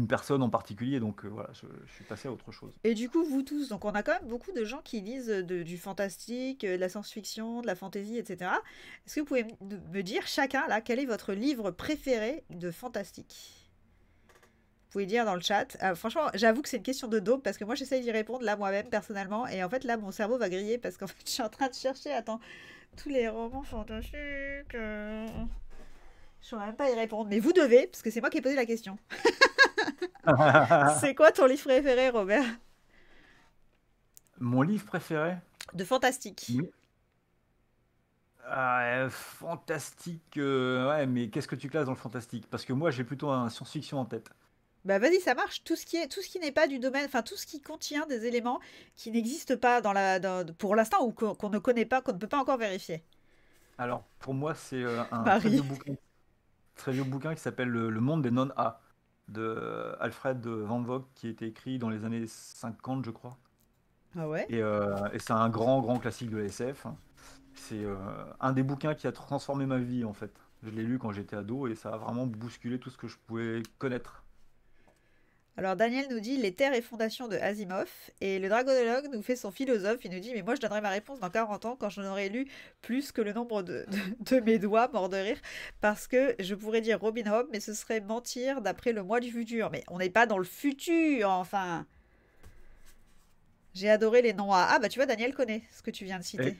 personne en particulier. Donc voilà, je suis passé à autre chose. et du coup, vous tous, donc on a quand même beaucoup de gens qui lisent du fantastique, de la science-fiction, de la fantasy, etc. Est-ce que vous pouvez me dire chacun, là, quel est votre livre préféré de fantastique? Vous pouvez dire dans le chat. Ah, franchement, j'avoue que c'est une question de dope parce que moi j'essaye d'y répondre là moi-même personnellement et en fait là mon cerveau va griller parce qu'en fait je suis en train de chercher, attends, tous les romans fantastiques. Je saurais même pas y répondre, mais vous devez parce que c'est moi qui ai posé la question. C'est quoi ton livre préféré, Robert? Mon livre préféré? De fantastique. Oui. Ah, fantastique, ouais, mais qu'est-ce que tu classes dans le fantastique? Parce que moi, j'ai plutôt un science-fiction en tête. Bah vas-y, ça marche. Tout ce qui n'est pas du domaine, enfin tout ce qui contient des éléments qui n'existent pas pour l'instant ou qu'on ne connaît pas, qu'on ne peut pas encore vérifier. Alors, pour moi, c'est un Marie. très vieux bouquin qui s'appelle Le monde des non-A, de Alfred Van Vogt, qui a été écrit dans les années 50, je crois. Ah ouais? Et c'est un grand, grand classique de la SF. C'est un des bouquins qui a transformé ma vie, en fait. Je l'ai lu quand j'étais ado et ça a vraiment bousculé tout ce que je pouvais connaître. Alors Daniel nous dit les terres et fondations de Asimov et le dragonologue nous fait son philosophe, il nous dit mais moi je donnerai ma réponse dans 40 ans quand j'en aurai lu plus que le nombre de mes doigts, mort de rire, parce que je pourrais dire Robin Hood mais ce serait mentir d'après le moi du futur. Mais on n'est pas dans le futur, enfin. J'ai adoré les noms à... Ah bah tu vois Daniel connaît ce que tu viens de citer. Et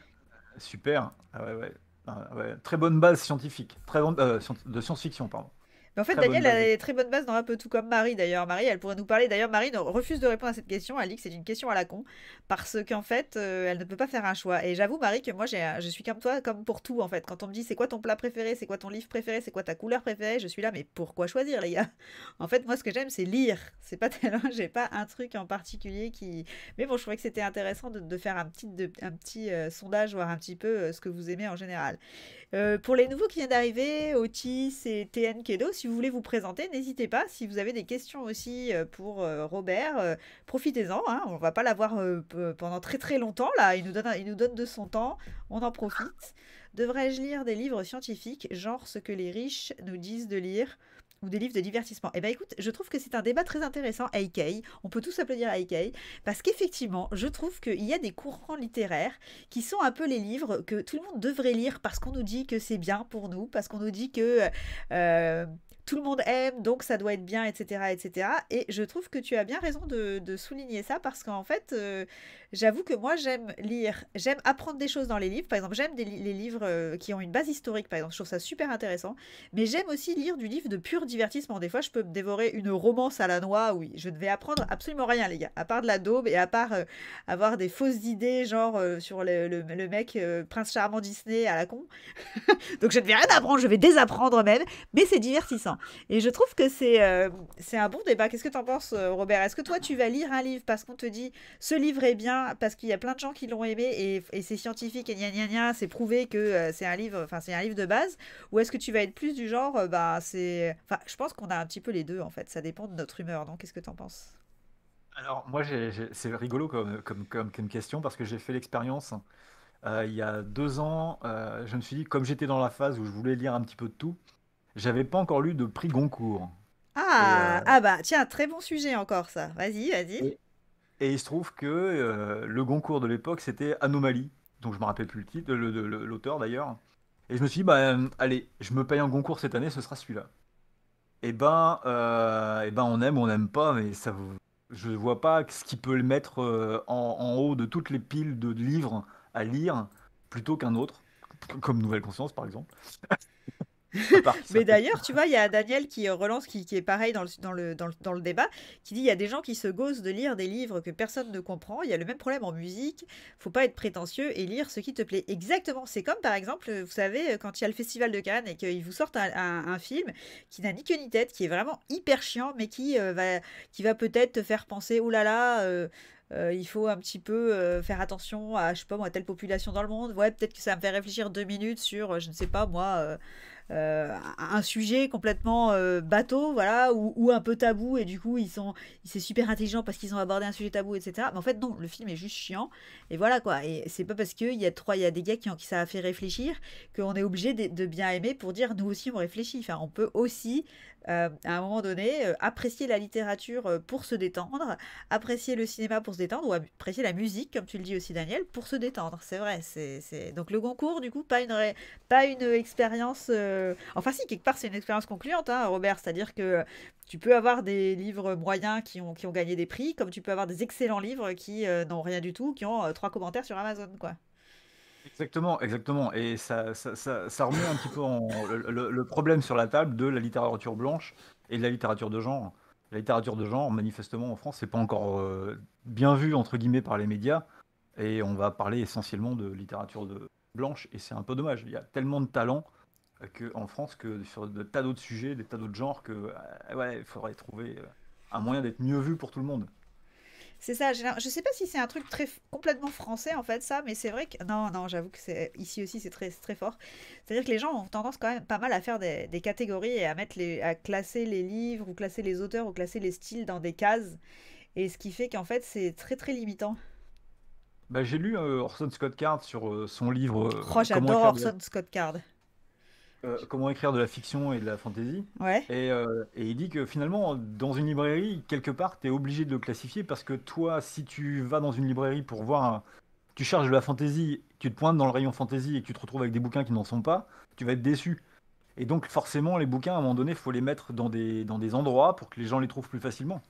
super. Ah ouais, ouais. Ah ouais. Très bonne base scientifique. De science-fiction, pardon. Mais en fait, Très bonne Daniel a base. des très bonnes bases dans un peu tout comme Marie d'ailleurs. Marie, elle pourrait nous parler. D'ailleurs, Marie refuse de répondre à cette question. Elle dit que c'est une question à la con. Parce qu'en fait, elle ne peut pas faire un choix. Et j'avoue, Marie, que moi, je suis comme toi, comme pour tout en fait. Quand on me dit c'est quoi ton plat préféré, c'est quoi ton livre préféré, c'est quoi ta couleur préférée, je suis là, mais pourquoi choisir, les gars? En fait, moi, ce que j'aime, c'est lire. C'est pas tellement, j'ai pas un truc en particulier qui. Mais bon, je trouvais que c'était intéressant de faire un petit sondage, voir un petit peu ce que vous aimez en général. Pour les nouveaux qui viennent d'arriver, Otis et TN Kedo, si vous voulez vous présenter, n'hésitez pas. Si vous avez des questions aussi pour Robert, profitez-en. Hein, on va pas l'avoir pendant très très longtemps là. Il nous donne de son temps. On en profite. Devrais-je lire des livres scientifiques, genre ce que les riches nous disent de lire, ou des livres de divertissement? Eh bien, écoute, je trouve que c'est un débat très intéressant, AK. On peut tous applaudir AK, parce qu'effectivement, je trouve qu'il y a des courants littéraires qui sont un peu les livres que tout le monde devrait lire parce qu'on nous dit que c'est bien pour nous, parce qu'on nous dit que tout le monde aime, donc ça doit être bien, etc., etc. Et je trouve que tu as bien raison de souligner ça, parce qu'en fait, j'avoue que moi, j'aime apprendre des choses dans les livres. Par exemple, j'aime les livres qui ont une base historique, par exemple. Je trouve ça super intéressant. Mais j'aime aussi lire du livre de pur divertissement. Des fois, je peux me dévorer une romance à la noix où je ne vais apprendre absolument rien, les gars. À part de la daube et à part avoir des fausses idées, genre sur le mec Prince Charmant Disney à la con. Donc, je ne vais rien apprendre, je vais désapprendre même. Mais c'est divertissant. Et je trouve que c'est un bon débat. Qu'est-ce que tu en penses, Robert? Est-ce que toi, tu vas lire un livre parce qu'on te dit ce livre est bien, parce qu'il y a plein de gens qui l'ont aimé et c'est scientifique et gna gna gna, c'est prouvé que c'est un livre de base, ou est-ce que tu vas être plus du genre je pense qu'on a un petit peu les deux en fait, ça dépend de notre humeur, non? Qu'est-ce que tu en penses? Alors, moi, c'est rigolo comme question parce que j'ai fait l'expérience il y a 2 ans. Je me suis dit, comme j'étais dans la phase où je voulais lire un petit peu de tout, j'avais pas encore lu de prix Goncourt. Ah bah tiens, très bon sujet encore ça. Vas-y, vas-y. Et, et il se trouve que le Goncourt de l'époque, c'était Anomalie. Donc, je me rappelle plus le titre, l'auteur d'ailleurs. Et je me suis dit, bah, allez, je me paye un Goncourt cette année, ce sera celui-là. Et ben, on aime ou on n'aime pas, mais je vois pas ce qui peut le mettre en haut de toutes les piles de livres à lire plutôt qu'un autre, comme Nouvelle Conscience par exemple. À part qui Mais s'appelle. d'ailleurs, tu vois, il y a Daniel qui relance, qui est pareil dans le débat, qui dit il y a des gens qui se gaussent de lire des livres que personne ne comprend. Il y a le même problème en musique. Faut pas être prétentieux et lire ce qui te plaît. Exactement. C'est comme par exemple, vous savez, quand il y a le Festival de Cannes et qu'ils vous sortent un film qui n'a ni queue ni tête, qui est vraiment hyper chiant, mais qui va peut-être te faire penser, oh là là. Il faut un petit peu faire attention à, je sais pas moi, telle population dans le monde. Ouais, peut-être que ça me fait réfléchir 2 minutes sur, je ne sais pas moi, un sujet complètement bateau, voilà, ou un peu tabou, et du coup c'est super intelligent parce qu'ils ont abordé un sujet tabou, etc. Mais en fait non, le film est juste chiant, et voilà quoi. Et c'est pas parce qu'il y a des gars qui ça a fait réfléchir qu'on est obligé de bien aimer pour dire nous aussi on réfléchit. Enfin, on peut aussi à un moment donné apprécier la littérature pour se détendre, apprécier le cinéma pour se détendre, ou apprécier la musique, comme tu le dis aussi Daniel, pour se détendre. C'est vrai. Donc le Goncourt, du coup, pas une expérience. Enfin, si, quelque part, c'est une expérience concluante, hein, Robert. C'est-à-dire que tu peux avoir des livres moyens qui ont gagné des prix, comme tu peux avoir des excellents livres qui n'ont rien du tout, qui ont 3 commentaires sur Amazon, quoi. Exactement, exactement. Et ça remet un petit peu le problème sur la table de la littérature blanche et de la littérature de genre. La littérature de genre, manifestement en France, c'est pas encore bien vu entre guillemets par les médias. Et on va parler essentiellement de littérature blanche. Et c'est un peu dommage. Il y a tellement de talent en France que sur de tas d'autres sujets, des tas d'autres genres que ouais, il faudrait trouver un moyen d'être mieux vu pour tout le monde. C'est ça, je sais pas si c'est un truc complètement français en fait ça, mais c'est vrai que non, non, j'avoue que c'est ici aussi c'est très fort. C'est-à-dire que les gens ont tendance quand même pas mal à faire des catégories et à classer les livres ou classer les auteurs ou classer les styles dans des cases, et ce qui fait qu'en fait c'est très très limitant. Bah, j'ai lu Orson Scott Card sur son livre Oh, j'adore Orson Scott Card. Comment écrire de la fiction et de la fantasy. Ouais. Et il dit que finalement, dans une librairie, quelque part, tu es obligé de le classifier parce que toi, si tu vas dans une librairie pour voir, tu cherches de la fantasy, tu te pointes dans le rayon fantasy et que tu te retrouves avec des bouquins qui n'en sont pas, tu vas être déçu. Et donc, forcément, les bouquins, à un moment donné, il faut les mettre dans des endroits pour que les gens les trouvent plus facilement.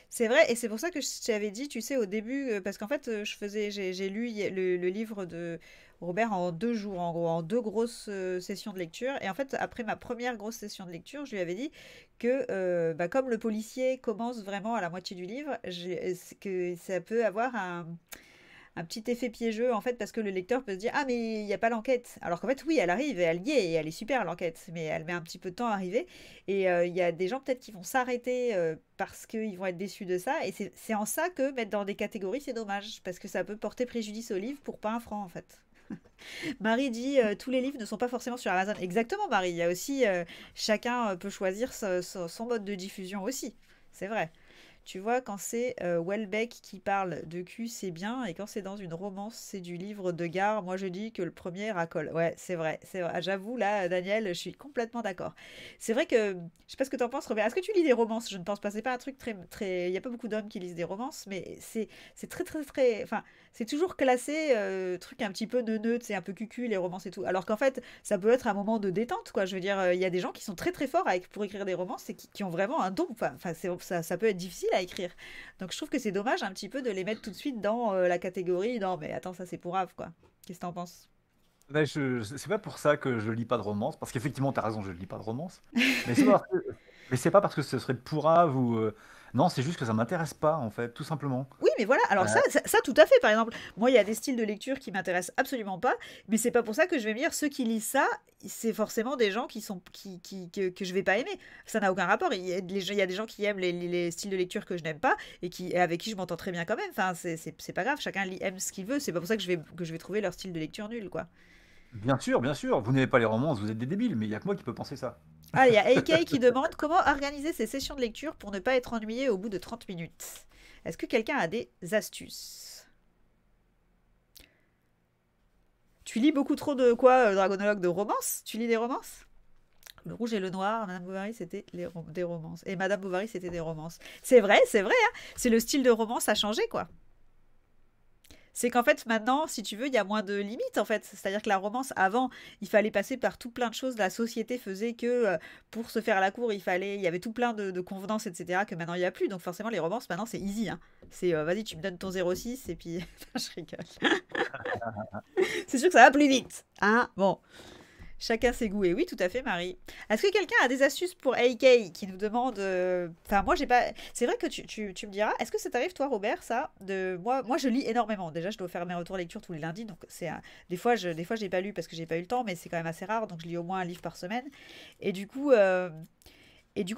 C'est vrai, et c'est pour ça que je t'avais dit, tu sais, au début, parce qu'en fait, j'ai lu le livre de Robert en 2 jours, en gros, en 2 grosses sessions de lecture. Et en fait, après ma première grosse session de lecture, je lui avais dit que, comme le policier commence vraiment à la moitié du livre, que ça peut avoir un petit effet piégeux en fait, parce que le lecteur peut se dire ah mais il n'y a pas l'enquête, alors qu'en fait oui elle arrive et elle y est et elle est super l'enquête, mais elle met un petit peu de temps à arriver, et il y a des gens peut-être qui vont s'arrêter parce qu'ils vont être déçus de ça, et c'est en ça que mettre dans des catégories c'est dommage, parce que ça peut porter préjudice au livre pour pas un franc en fait. Marie dit tous les livres ne sont pas forcément sur Amazon. Exactement, Marie. Il y a aussi chacun peut choisir son mode de diffusion aussi. C'est vrai. Tu vois, quand c'est Welbeck qui parle de cul, c'est bien, et quand c'est dans une romance, c'est du livre de gare. Moi, je dis que le premier racole. Ouais, c'est vrai, c'est vrai. Ah, j'avoue, là, Daniel, je suis complètement d'accord. C'est vrai que, je sais pas ce que t'en penses, Robert. Est-ce que tu lis des romances? Je ne pense pas. C'est pas un truc très, très. Il y a pas beaucoup d'hommes qui lisent des romances, mais c'est très, très, très. Enfin, c'est toujours classé truc un petit peu neuneux, c'est un peu cucu les romances et tout. Alors qu'en fait, ça peut être un moment de détente, quoi. Je veux dire, il y a des gens qui sont très très forts pour écrire des romances et qui ont vraiment un don. Enfin, ça peut être difficile à écrire. Donc je trouve que c'est dommage un petit peu de les mettre tout de suite dans la catégorie. Non, mais attends, ça c'est pour Ave, quoi. Qu'est-ce que t'en penses? Ben, c'est pas pour ça que je lis pas de romance, parce qu'effectivement, t'as raison, je lis pas de romance. Mais c'est pas parce que, mais c'est pas parce que ce serait pourrave ou. Non, c'est juste que ça m'intéresse pas, en fait, tout simplement. Oui, mais voilà, alors Euh, ça, tout à fait, par exemple, moi, il y a des styles de lecture qui m'intéressent absolument pas, mais c'est pas pour ça que je vais me dire, ceux qui lisent ça, c'est forcément des gens qui sont, que je vais pas aimer. Ça n'a aucun rapport. Il y a des gens qui aiment les styles de lecture que je n'aime pas et avec qui je m'entends très bien quand même. Enfin, c'est pas grave, chacun aime ce qu'il veut, c'est pas pour ça que je vais trouver leur style de lecture nul, quoi. bien sûr, vous n'aimez pas les romances, vous êtes des débiles, mais il y a que moi qui peux penser ça. Ah, il y a AK qui demande comment organiser ses sessions de lecture pour ne pas être ennuyé au bout de 30 minutes. Est-ce que quelqu'un a des astuces? Tu lis beaucoup trop de quoi, Dragonologue, de romances? Tu lis des romances? Le Rouge et le Noir, Madame Bovary, c'était des romances. Et Madame Bovary, c'était des romances. C'est vrai, hein. C'est le style de romance a changé, quoi. C'est qu'en fait, maintenant, si tu veux, il y a moins de limites, en fait. C'est-à-dire que la romance, avant, il fallait passer par tout plein de choses. La société faisait que pour se faire la cour, il y avait tout plein de convenances, etc., que maintenant, il n'y a plus. Donc forcément, les romances, maintenant, c'est easy, hein. C'est, vas-y, tu me donnes ton 06, et puis... je rigole. C'est sûr que ça va plus vite, hein. Bon. Chacun ses goûts. Et oui, tout à fait, Marie. Est-ce que quelqu'un a des astuces pour AK qui nous demande. Enfin, moi, j'ai pas. C'est vrai que tu me diras. Est-ce que ça t'arrive, toi, Robert, ça de... moi, je lis énormément. Déjà, je dois faire mes retours lecture tous les lundis. Donc, des fois, j'ai pas lu parce que j'ai pas eu le temps, mais c'est quand même assez rare. Donc, je lis au moins un livre par semaine. Et du coup,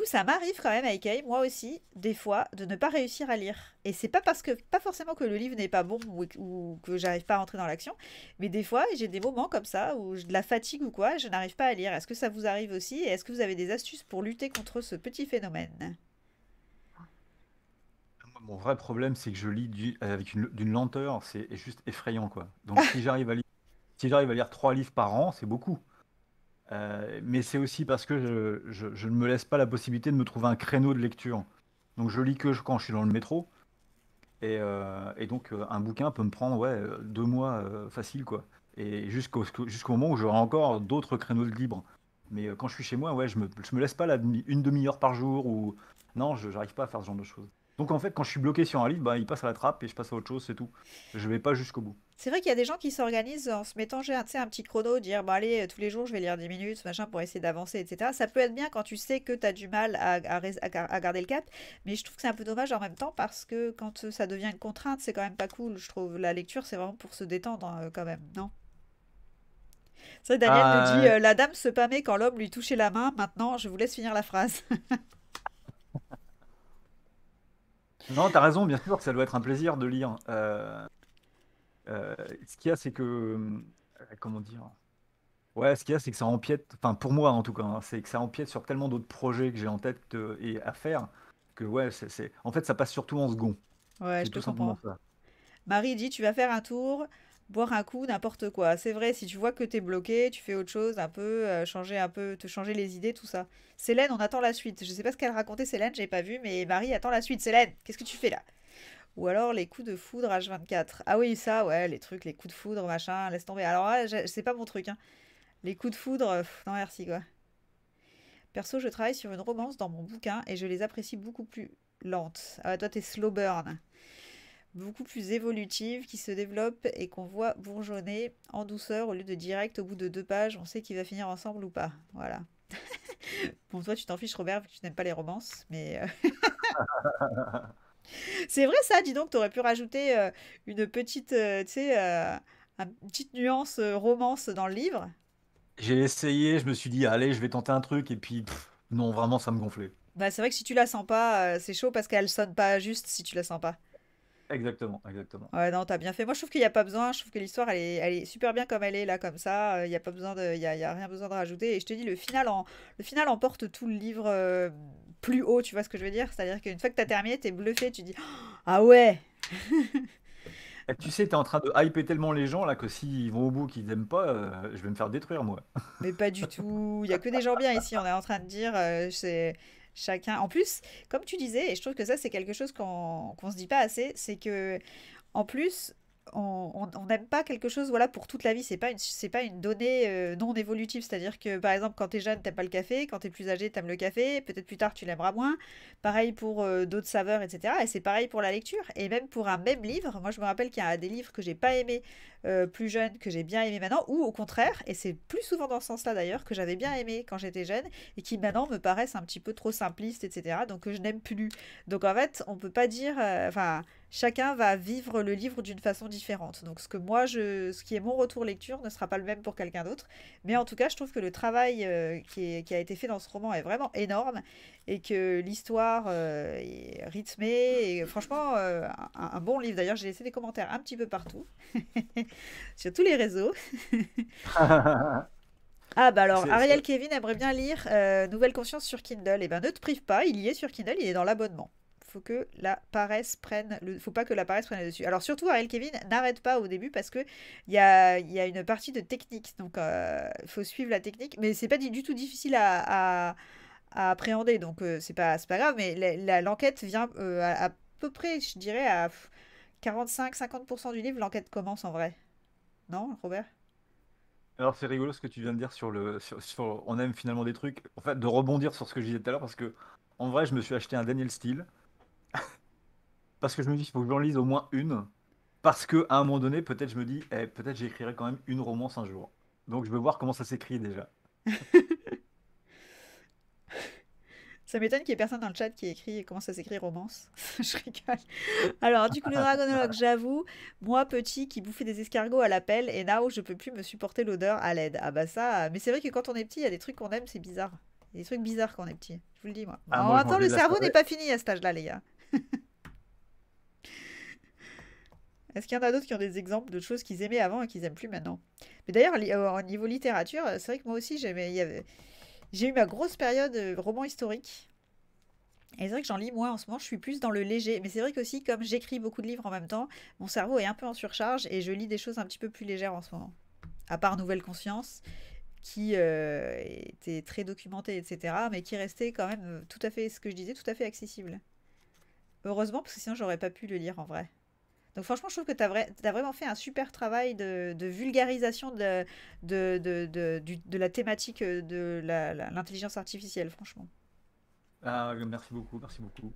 ça m'arrive quand même avec AI, moi aussi, des fois, de ne pas réussir à lire. Et c'est pas forcément que le livre n'est pas bon ou que j'arrive pas à rentrer dans l'action, mais des fois, j'ai des moments comme ça où j'ai de la fatigue ou quoi, je n'arrive pas à lire. Est-ce que ça vous arrive aussi? Et est-ce que vous avez des astuces pour lutter contre ce petit phénomène? Mon vrai problème, c'est que je lis avec d'une lenteur, c'est juste effrayant, quoi. Donc si j'arrive à lire 3 livres par an, c'est beaucoup. Mais c'est aussi parce que je ne me laisse pas la possibilité de me trouver un créneau de lecture. Donc je lis que quand je suis dans le métro. Et donc un bouquin peut me prendre 2 mois facile, quoi. Et jusqu'au moment où j'aurai encore d'autres créneaux de libre. Mais quand je suis chez moi, ouais, je me laisse pas une demi-heure par jour ou non, je j'arrive pas à faire ce genre de choses. Donc en fait, quand je suis bloqué sur un livre, bah, il passe à la trappe et je passe à autre chose, c'est tout. Je vais pas jusqu'au bout. C'est vrai qu'il y a des gens qui s'organisent en se mettant, tu sais, un petit chrono, dire, bon allez, tous les jours je vais lire 10 minutes, machin, pour essayer d'avancer, etc. Ça peut être bien quand tu sais que tu as du mal à garder le cap, mais je trouve que c'est un peu dommage en même temps parce que quand ça devient une contrainte, c'est quand même pas cool, je trouve. La lecture, c'est vraiment pour se détendre quand même, non? C'est vrai, Daniel nous dit, Ah, la dame se pâmait quand l'homme lui touchait la main, maintenant je vous laisse finir la phrase. non, t'as raison, bien sûr que ça doit être un plaisir de lire. Ce qu'il y a, c'est que comment dire? Ouais, ce qu'il y a, c'est que ça empiète, enfin pour moi en tout cas, hein, c'est que ça empiète sur tellement d'autres projets que j'ai en tête et à faire que ouais, en fait, ça passe surtout en second. Ouais, C'est je te tout simplement comprends. ça. Marie dit, tu vas faire un tour, boire un coup, n'importe quoi. C'est vrai, si tu vois que t'es bloqué, tu fais autre chose, changer un peu, te changer les idées, tout ça. Célène, on attend la suite. Je sais pas ce qu'elle racontait, Célène, j'ai pas vu, mais Marie attend la suite. Célène, qu'est-ce que tu fais là? Ou alors les coups de foudre H24. Ah oui, ça, ouais, les trucs, les coups de foudre, machin, laisse tomber. Alors là, c'est pas mon truc, hein. Les coups de foudre, non merci, quoi. Perso, je travaille sur une romance dans mon bouquin et je les apprécie beaucoup plus lentes. Ah ouais, toi, t'es slow burn, beaucoup plus évolutive, qui se développe et qu'on voit bourgeonner en douceur au lieu de direct au bout de 2 pages, on sait qui va finir ensemble ou pas. Voilà. Bon, toi, tu t'en fiches, Robert, vu que tu n'aimes pas les romances, mais c'est vrai ça, dis donc, t'aurais pu rajouter une petite, tu sais, une petite nuance romance dans le livre. J'ai essayé, je me suis dit, allez, je vais tenter un truc, et puis non, vraiment, ça me gonflait. Bah, c'est vrai que si tu la sens pas, c'est chaud parce qu'elle sonne pas juste si tu la sens pas. Exactement, exactement. Ouais, non, t'as bien fait. Moi, je trouve qu'il n'y a pas besoin. Je trouve que l'histoire, elle est super bien comme elle est, là, comme ça. Il n'y a pas besoin il y a rien besoin de rajouter. Et je te dis, le final emporte tout le livre plus haut, tu vois ce que je veux dire? C'est-à-dire qu'une fois que t'as terminé, t'es bluffé, tu dis, ah ouais! Et tu sais, t'es en train de hyper tellement les gens là que s'ils vont au bout, qu'ils aiment pas, je vais me faire détruire moi. Mais pas du tout. Il y a que des gens bien ici. On est en train de dire, c'est chacun. En plus, comme tu disais, et je trouve que ça, c'est quelque chose qu'on se dit pas assez, c'est que en plus, on n'aime pas quelque chose voilà, pour toute la vie. C'est pas une donnée non évolutive. C'est-à-dire que, par exemple, quand tu es jeune, t'aimes pas le café. Quand tu es plus âgé, tu aimes le café. Peut-être plus tard, tu l'aimeras moins. Pareil pour d'autres saveurs, etc. Et c'est pareil pour la lecture. Et même pour un même livre. Moi, je me rappelle qu'il y a des livres que j'ai pas aimés plus jeune, que j'ai bien aimé maintenant. Ou au contraire, et c'est plus souvent dans ce sens-là d'ailleurs, que j'avais bien aimé quand j'étais jeune. Et qui maintenant me paraissent un petit peu trop simplistes, etc. Donc que je n'aime plus. Donc en fait, on peut pas dire... Enfin... chacun va vivre le livre d'une façon différente. Donc ce qui est mon retour lecture ne sera pas le même pour quelqu'un d'autre. Mais en tout cas, je trouve que le travail qui a été fait dans ce roman est vraiment énorme et que l'histoire est rythmée. Et franchement, un bon livre. D'ailleurs, j'ai laissé des commentaires un petit peu partout, sur tous les réseaux. Ah bah alors, C'est- Ariel c'est- Kevin aimerait bien lire Nouvelle Conscience sur Kindle. Eh ben ne te prive pas, il y est sur Kindle, il est dans l'abonnement. Faut pas que la paresse prenne le dessus. Alors surtout, Ariel Kevin, n'arrête pas au début parce que il y a une partie de technique. Donc il faut suivre la technique, mais c'est pas du tout difficile à appréhender. Donc c'est pas grave, mais l'enquête vient à peu près, je dirais, à 45-50% du livre, l'enquête commence en vrai. Non, Robert? Alors c'est rigolo ce que tu viens de dire on aime finalement des trucs. En fait, de rebondir sur ce que je disais tout à l'heure parce que en vrai, je me suis acheté un Daniel Steele parce que je me dis qu'il faut que j'en lise au moins une parce que à un moment donné, peut-être je me dis, peut-être j'écrirai quand même une romance un jour. Donc je veux voir comment ça s'écrit déjà. Ça m'étonne qu'il y ait personne dans le chat qui écrit comment ça s'écrit romance. Je rigole. Alors, du coup, le dragonologue, j'avoue, moi, petit, qui bouffait des escargots à la pelle, et now, je peux plus me supporter l'odeur à l'aide. Ah bah ça, mais c'est vrai que quand on est petit, il y a des trucs qu'on aime, c'est bizarre. Il y a des trucs bizarres quand on est petit. Je vous le dis, moi. Ah En moi, je même temps, mangeais le de la cerveau n'est savette. pas fini à cet âge-là, les gars. Est-ce qu'il y en a d'autres qui ont des exemples de choses qu'ils aimaient avant et qu'ils aiment plus maintenant? Mais d'ailleurs, au niveau littérature, c'est vrai que moi aussi, j'ai eu ma grosse période roman historique. Et c'est vrai que j'en lis moins en ce moment, je suis plus dans le léger. Mais c'est vrai qu'aussi, comme j'écris beaucoup de livres en même temps, mon cerveau est un peu en surcharge et je lis des choses un petit peu plus légères en ce moment. À part Nouvelle Conscience, qui était très documentée, etc., mais qui restait quand même tout à fait, ce que je disais, tout à fait accessible. Heureusement, parce que sinon, j'aurais pas pu le lire en vrai. Donc franchement, je trouve que t'as vraiment fait un super travail de vulgarisation de la thématique de l'intelligence artificielle, franchement. Ah, merci beaucoup, merci beaucoup.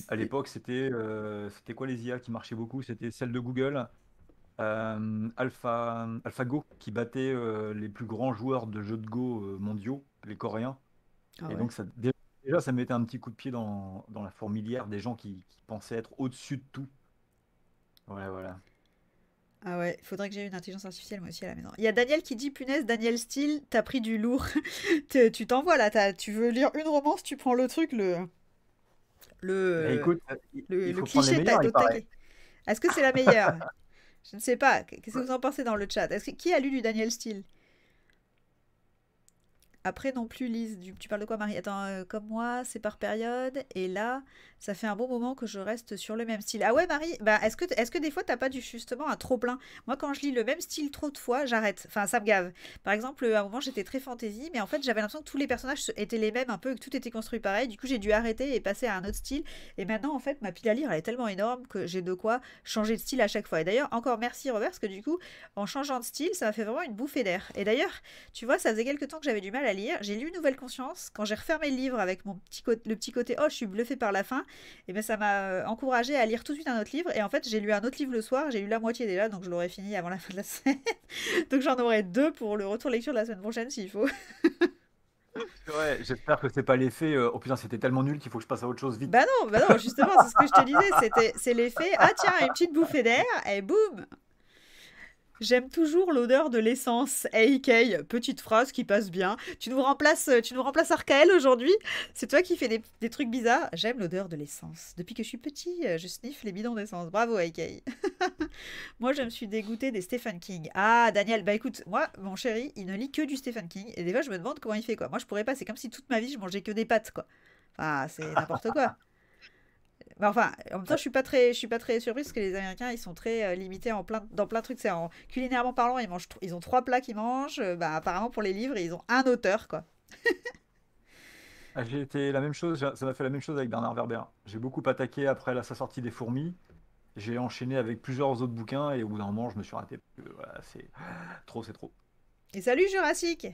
À l'époque, c'était quoi les IA qui marchaient beaucoup? C'était celle de Google, AlphaGo, qui battait les plus grands joueurs de jeux de Go mondiaux, les Coréens. Ah Et ouais. donc, déjà, ça mettait un petit coup de pied dans la fourmilière des gens qui pensaient être au-dessus de tout. Voilà, voilà. Ah ouais, faudrait que j'aie une intelligence artificielle moi aussi à la maison. Il y a Daniel qui dit punaise, Daniel Steele, t'as pris du lourd. Tu t'envoies là, tu veux lire une romance, tu prends le truc, Mais le, écoute, il le faut prendre les cliché meilleurs, il au paraît. taquet. Est-ce que c'est la meilleure? Je ne sais pas. Qu'est-ce que vous en pensez dans le chat? Qui a lu du Daniel Steele? Après non plus, Lise, tu parles de quoi, Marie? Attends, comme moi, c'est par période. Et là, ça fait un bon moment que je reste sur le même style. Ah ouais, Marie, bah, est-ce que des fois, t'as pas justement un trop plein? Moi, quand je lis le même style trop de fois, j'arrête. Enfin, ça me gave. Par exemple, à un moment, j'étais très fantasy, mais en fait, j'avais l'impression que tous les personnages étaient les mêmes, un peu, que tout était construit pareil. Du coup, j'ai dû arrêter et passer à un autre style. Et maintenant, en fait, ma pile à lire, elle est tellement énorme que j'ai de quoi changer de style à chaque fois. Et d'ailleurs, encore merci, Robert, parce que du coup, en changeant de style, ça m'a fait vraiment une bouffée d'air. Et d'ailleurs, tu vois, ça faisait quelques temps que j'avais du mal à lire. J'ai lu Nouvelle Conscience. Quand j'ai refermé le livre avec le petit côté oh, je suis bluffée par la fin, et ben ça m'a encouragée à lire tout de suite un autre livre. Et en fait, j'ai lu un autre livre le soir. J'ai lu la moitié déjà, donc je l'aurais fini avant la fin de la semaine. Donc j'en aurai deux pour le retour lecture de la semaine prochaine s'il faut. Ouais, j'espère que c'est pas l'effet. Oh putain, c'était tellement nul qu'il faut que je passe à autre chose vite. Bah non, justement, c'est ce que je te disais. C'est l'effet ah tiens, une petite bouffée d'air, et boum. J'aime toujours l'odeur de l'essence. AK, petite phrase qui passe bien. Tu nous remplaces Arkael aujourd'hui? C'est toi qui fais des trucs bizarres. J'aime l'odeur de l'essence. Depuis que je suis petit, je sniffe les bidons d'essence. Bravo, AK. Moi, je me suis dégoûtée des Stephen King. Ah, Daniel, bah écoute, moi, mon chéri, il ne lit que du Stephen King. Et des fois, je me demande comment il fait, quoi. Moi, je pourrais pas. C'est comme si toute ma vie, je mangeais que des pâtes, quoi. Enfin, c'est n'importe quoi. Bah, enfin, en même temps, je suis pas très surprise parce que les Américains, ils sont très limités dans plein de trucs. Culinairement parlant, ils ont 3 plats qu'ils mangent. Bah, apparemment, pour les livres, ils ont un auteur, quoi. Ah, j'ai été la même chose, ça m'a fait la même chose avec Bernard Werber. J'ai beaucoup attaqué après sa sortie des Fourmis. J'ai enchaîné avec plusieurs autres bouquins et au bout d'un moment, je me suis raté. Parce que, voilà, c'est trop. Et salut Jurassic!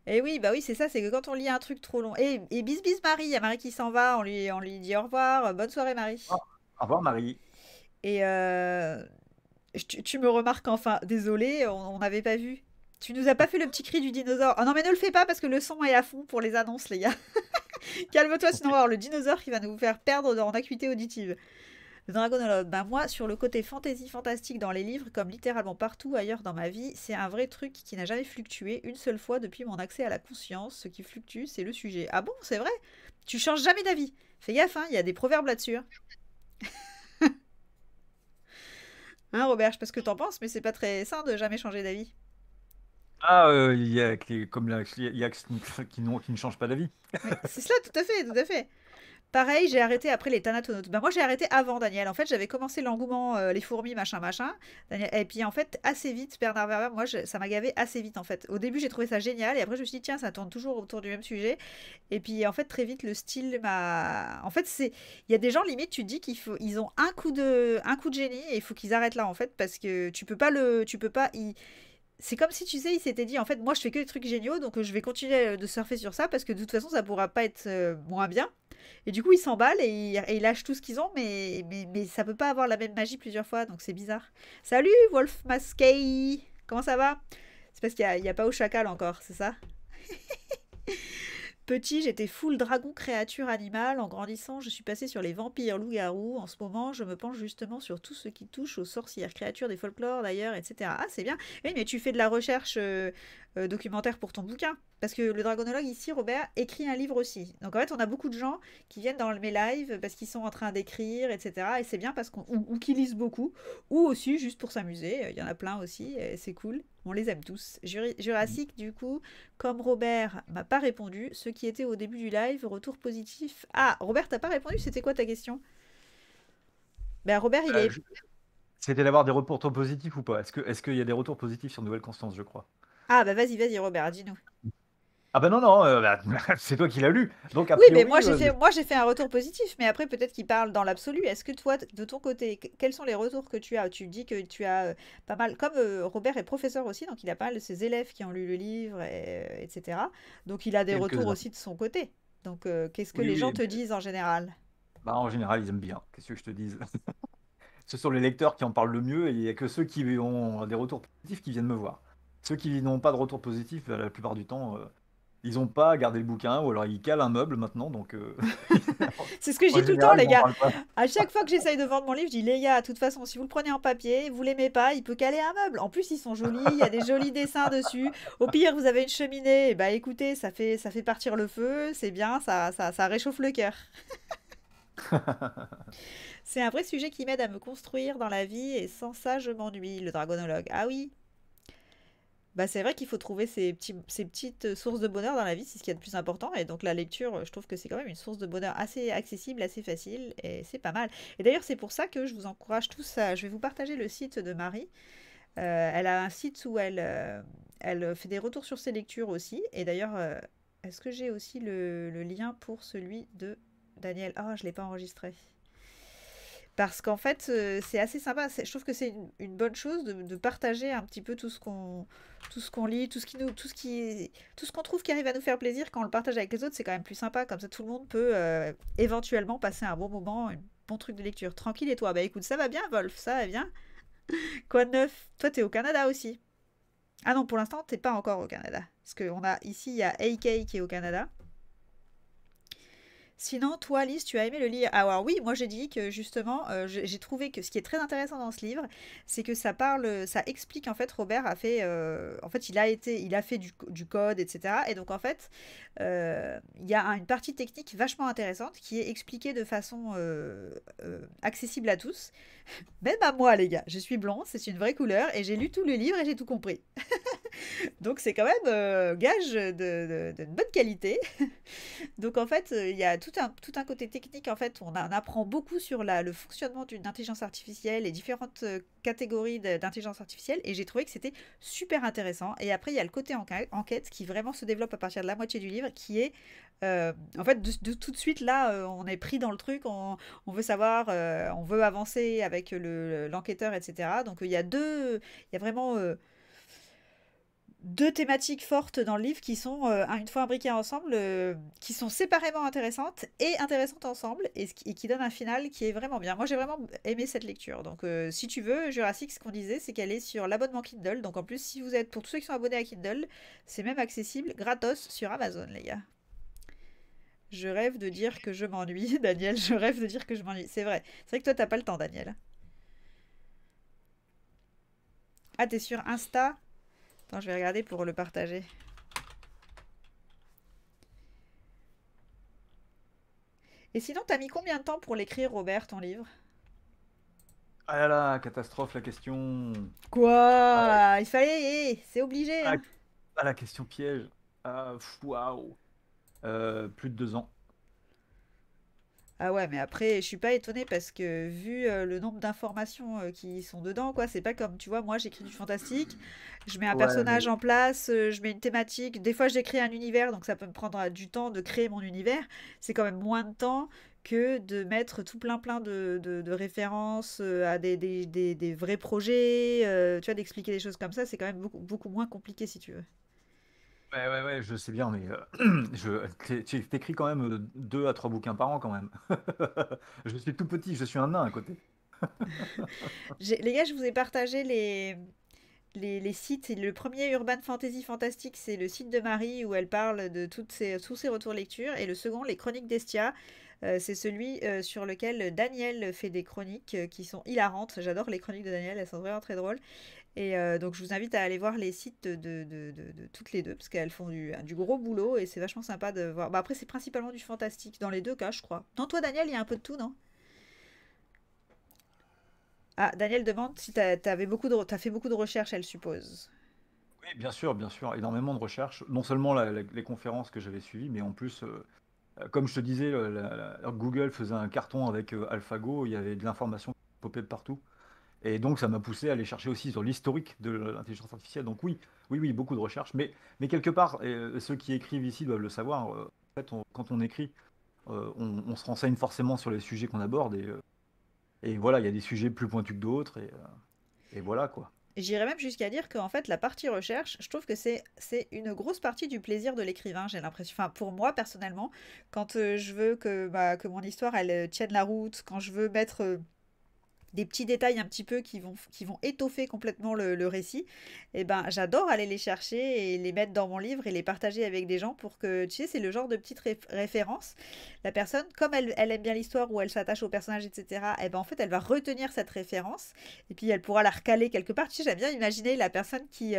Et oui, bah oui, c'est ça, c'est que quand on lit un truc trop long. Et bis bis Marie, il y a Marie qui s'en va, on lui dit au revoir, bonne soirée Marie. Au revoir, Marie. Et tu me remarques enfin, désolé, on n'avait pas vu. Tu nous as pas fait le petit cri du dinosaure. Oh non, mais ne le fais pas parce que le son est à fond pour les annonces, les gars. Calme-toi, sinon on va avoir le dinosaure qui va nous faire perdre en acuité auditive. Le Dragonologue, ben moi, sur le côté fantasy fantastique dans les livres, comme littéralement partout ailleurs dans ma vie, c'est un vrai truc qui n'a jamais fluctué une seule fois depuis mon accès à la conscience. Ce qui fluctue, c'est le sujet. Ah bon, c'est vrai? Tu changes jamais d'avis. Fais gaffe, hein, il y a des proverbes là-dessus. Hein, Robert, je sais pas ce que t'en penses, mais c'est pas très sain de jamais changer d'avis. Ah, il y a comme il y a qui ne changent pas d'avis. Oui, c'est cela, tout à fait, tout à fait. Pareil, j'ai arrêté après les Thanatonautes. Ben moi, j'ai arrêté avant Daniel. En fait, j'avais commencé l'engouement, les fourmis, machin, machin. Et puis, en fait, assez vite, Bernard Werber, moi, ça m'a gavé assez vite, en fait. Au début, j'ai trouvé ça génial. Et après, je me suis dit, tiens, ça tourne toujours autour du même sujet. Et puis, en fait, très vite, le style m'a. En fait, il y a des gens, limite, tu te dis ils ont un coup de génie et il faut qu'ils arrêtent là, en fait, parce que tu peux pas. C'est comme si tu sais, il s'était dit en fait, moi je fais que des trucs géniaux donc je vais continuer de surfer sur ça parce que de toute façon ça pourra pas être moins bien. Et du coup, ils s'emballent et ils lâchent tout ce qu'ils ont, mais ça peut pas avoir la même magie plusieurs fois donc c'est bizarre. Salut Wolf Maskey, comment ça va? C'est parce qu'il y a pas au chacal encore, c'est ça? Petit, j'étais full dragon créature animale. En grandissant, je suis passée sur les vampires, loups-garous. En ce moment, je me penche justement sur tout ce qui touche aux sorcières, créatures des folklores d'ailleurs, etc. Ah, c'est bien. Oui, mais tu fais de la recherche documentaire pour ton bouquin. Parce que le dragonologue ici, Robert, écrit un livre aussi. Donc en fait, on a beaucoup de gens qui viennent dans mes lives parce qu'ils sont en train d'écrire, etc. Et c'est bien parce ou qui lisent beaucoup, ou aussi juste pour s'amuser. Il y en a plein aussi, et c'est cool. On les aime tous. Jurassic, du coup, comme Robert m'a pas répondu, ceux qui étaient au début du live, retour positif. Ah, Robert, t'as pas répondu, c'était quoi ta question? Ben Robert, il est... C'était d'avoir des retours positifs ou pas? Est-ce qu'il y a des retours positifs sur Nouvelle Constance, je crois? Ah, bah vas-y, Robert, dis-nous. Ah bah non, c'est toi qui l'as lu. Donc a Oui, mais priori, moi j'ai fait un retour positif, mais après peut-être qu'il parle dans l'absolu. Est-ce que toi, de ton côté, quels sont les retours que tu as? Tu dis que tu as pas mal, comme Robert est professeur aussi, donc il a pas mal de ses élèves qui ont lu le livre, etc. Donc il a des retours quelques-uns. aussi de son côté. Donc qu'est-ce que Oui, les gens oui. te disent en général? Bah, en général, ils aiment bien. Qu'est-ce que je te dise? Ce sont les lecteurs qui en parlent le mieux et il n'y a que ceux qui ont des retours positifs qui viennent me voir. Ceux qui n'ont pas de retour positif, la plupart du temps, ils n'ont pas gardé le bouquin ou alors ils calent un meuble maintenant. Donc, C'est ce que je en dis tout le temps, général, les ils m'en gars. parlent pas. À chaque fois que j'essaye de vendre mon livre, je dis les gars, de toute façon, si vous le prenez en papier, vous l'aimez pas, il peut caler un meuble. En plus, ils sont jolis, il y a des jolis dessins dessus. Au pire, vous avez une cheminée, et bah écoutez, ça fait partir le feu, c'est bien, ça réchauffe le cœur. C'est un vrai sujet qui m'aide à me construire dans la vie et sans ça, je m'ennuie, le dragonologue. Ah oui, bah c'est vrai qu'il faut trouver ces petites sources de bonheur dans la vie, c'est ce qu'il y a de plus important. Et donc la lecture, je trouve que c'est quand même une source de bonheur assez accessible, assez facile, et c'est pas mal. Et d'ailleurs, c'est pour ça que je vous encourage tous à... Je vais vous partager le site de Marie. Elle a un site où elle fait des retours sur ses lectures aussi. Et d'ailleurs, est-ce que j'ai aussi le lien pour celui de Daniel? Ah, je ne l'ai pas enregistré. Parce qu'en fait, c'est assez sympa. Je trouve que c'est une bonne chose de partager un petit peu tout ce qu'on lit, tout ce qu'on trouve qui arrive à nous faire plaisir. Quand on le partage avec les autres, c'est quand même plus sympa. Comme ça, tout le monde peut éventuellement passer un bon moment, un bon truc de lecture. Tranquille, et toi? Bah écoute, ça va bien, Wolf, ça va bien. Quoi de neuf? Toi, t'es au Canada aussi. Ah non, pour l'instant, t'es pas encore au Canada. Parce que ici, il y a AK qui est au Canada. Sinon, toi, Alice, tu as aimé le lire. Alors oui, moi j'ai dit que justement, j'ai trouvé que ce qui est très intéressant dans ce livre, c'est que ça explique en fait, Robert a fait, en fait, il a fait du code, etc. Et donc en fait, il y a une partie technique vachement intéressante qui est expliquée de façon accessible à tous, même à moi, les gars. Je suis blonde, c'est une vraie couleur, et j'ai lu tout le livre et j'ai tout compris. Donc c'est quand même gage d'une bonne qualité. Donc en fait, il y a tout un côté technique. En fait, on apprend beaucoup sur le fonctionnement d'une intelligence artificielle et différentes catégories d'intelligence artificielle. Et j'ai trouvé que c'était super intéressant. Et après, il y a le côté enquête qui vraiment se développe à partir de la moitié du livre, qui est en fait tout de suite là, on est pris dans le truc, on veut savoir, on veut avancer avec l'enquêteur, etc. Donc il y a vraiment deux thématiques fortes dans le livre qui sont, une fois imbriquées ensemble, qui sont séparément intéressantes et intéressantes ensemble, et qui donnent un final qui est vraiment bien. Moi, j'ai vraiment aimé cette lecture. Donc, si tu veux, Jurassic, ce qu'on disait, c'est qu'elle est sur l'abonnement Kindle. Donc, en plus, si vous êtes, pour tous ceux qui sont abonnés à Kindle, c'est même accessible gratos sur Amazon, les gars. Je rêve de dire que je m'ennuie, Daniel. Je rêve de dire que je m'ennuie. C'est vrai. C'est vrai que toi, t'as pas le temps, Daniel. Ah, t'es sur Insta? Attends, je vais regarder pour le partager. Et sinon, t'as mis combien de temps pour l'écrire, Robert, ton livre? Ah là là, catastrophe la question. Quoi? Il fallait... c'est obligé, Ah, hein. ah, la question piège. Waouh. Plus de 2 ans. Ah ouais, mais après, je suis pas étonnée parce que vu le nombre d'informations qui sont dedans, quoi, c'est pas comme, tu vois, moi j'écris du fantastique, je mets un Ouais, personnage mais en place, je mets une thématique, des fois j'écris un univers, donc ça peut me prendre du temps de créer mon univers, c'est quand même moins de temps que de mettre tout plein de références à des vrais projets, tu vois, d'expliquer des choses comme ça, c'est quand même beaucoup moins compliqué si tu veux. ouais, je sais bien, mais tu t'écris quand même 2 à 3 bouquins par an quand même. Je suis tout petit, je suis un nain à côté. Les gars, je vous ai partagé les sites. Le premier Urban Fantasy Fantastique, c'est le site de Marie où elle parle de tous ses retours lecture. Et le second, les Chroniques d'Estia, c'est celui sur lequel Daniel fait des chroniques qui sont hilarantes. J'adore les chroniques de Daniel, elles sont vraiment très drôles. Et donc, je vous invite à aller voir les sites de toutes les deux parce qu'elles font du gros boulot et c'est vachement sympa de voir. Bah, après, c'est principalement du fantastique dans les deux cas, je crois. Non, toi, Daniel, il y a un peu de tout, non? Ah, Daniel demande si t'as fait beaucoup de recherches, elle suppose. Oui, bien sûr, énormément de recherches. Non seulement les conférences que j'avais suivies, mais en plus, comme je te disais, Google faisait un carton avec AlphaGo, il y avait de l'information qui popait de partout. Et donc, ça m'a poussé à aller chercher aussi sur l'historique de l'intelligence artificielle. Donc oui, beaucoup de recherches. Mais quelque part, ceux qui écrivent ici doivent le savoir, en fait, quand on écrit, on se renseigne forcément sur les sujets qu'on aborde. Et voilà, il y a des sujets plus pointus que d'autres. Et voilà, quoi. J'irais même jusqu'à dire qu'en fait, la partie recherche, je trouve que c'est une grosse partie du plaisir de l'écrivain, j'ai l'impression. Enfin, pour moi, personnellement, quand je veux que mon histoire, elle tienne la route, quand je veux mettre des petits détails un petit peu qui vont étoffer complètement le récit, et ben j'adore aller les chercher et les mettre dans mon livre et les partager avec des gens pour que, tu sais, c'est le genre de petite référence. La personne, comme elle aime bien l'histoire ou elle s'attache au personnage, etc., et ben en fait, elle va retenir cette référence et puis elle pourra la recaler quelque part. Tu sais, j'aime bien imaginer la personne qui,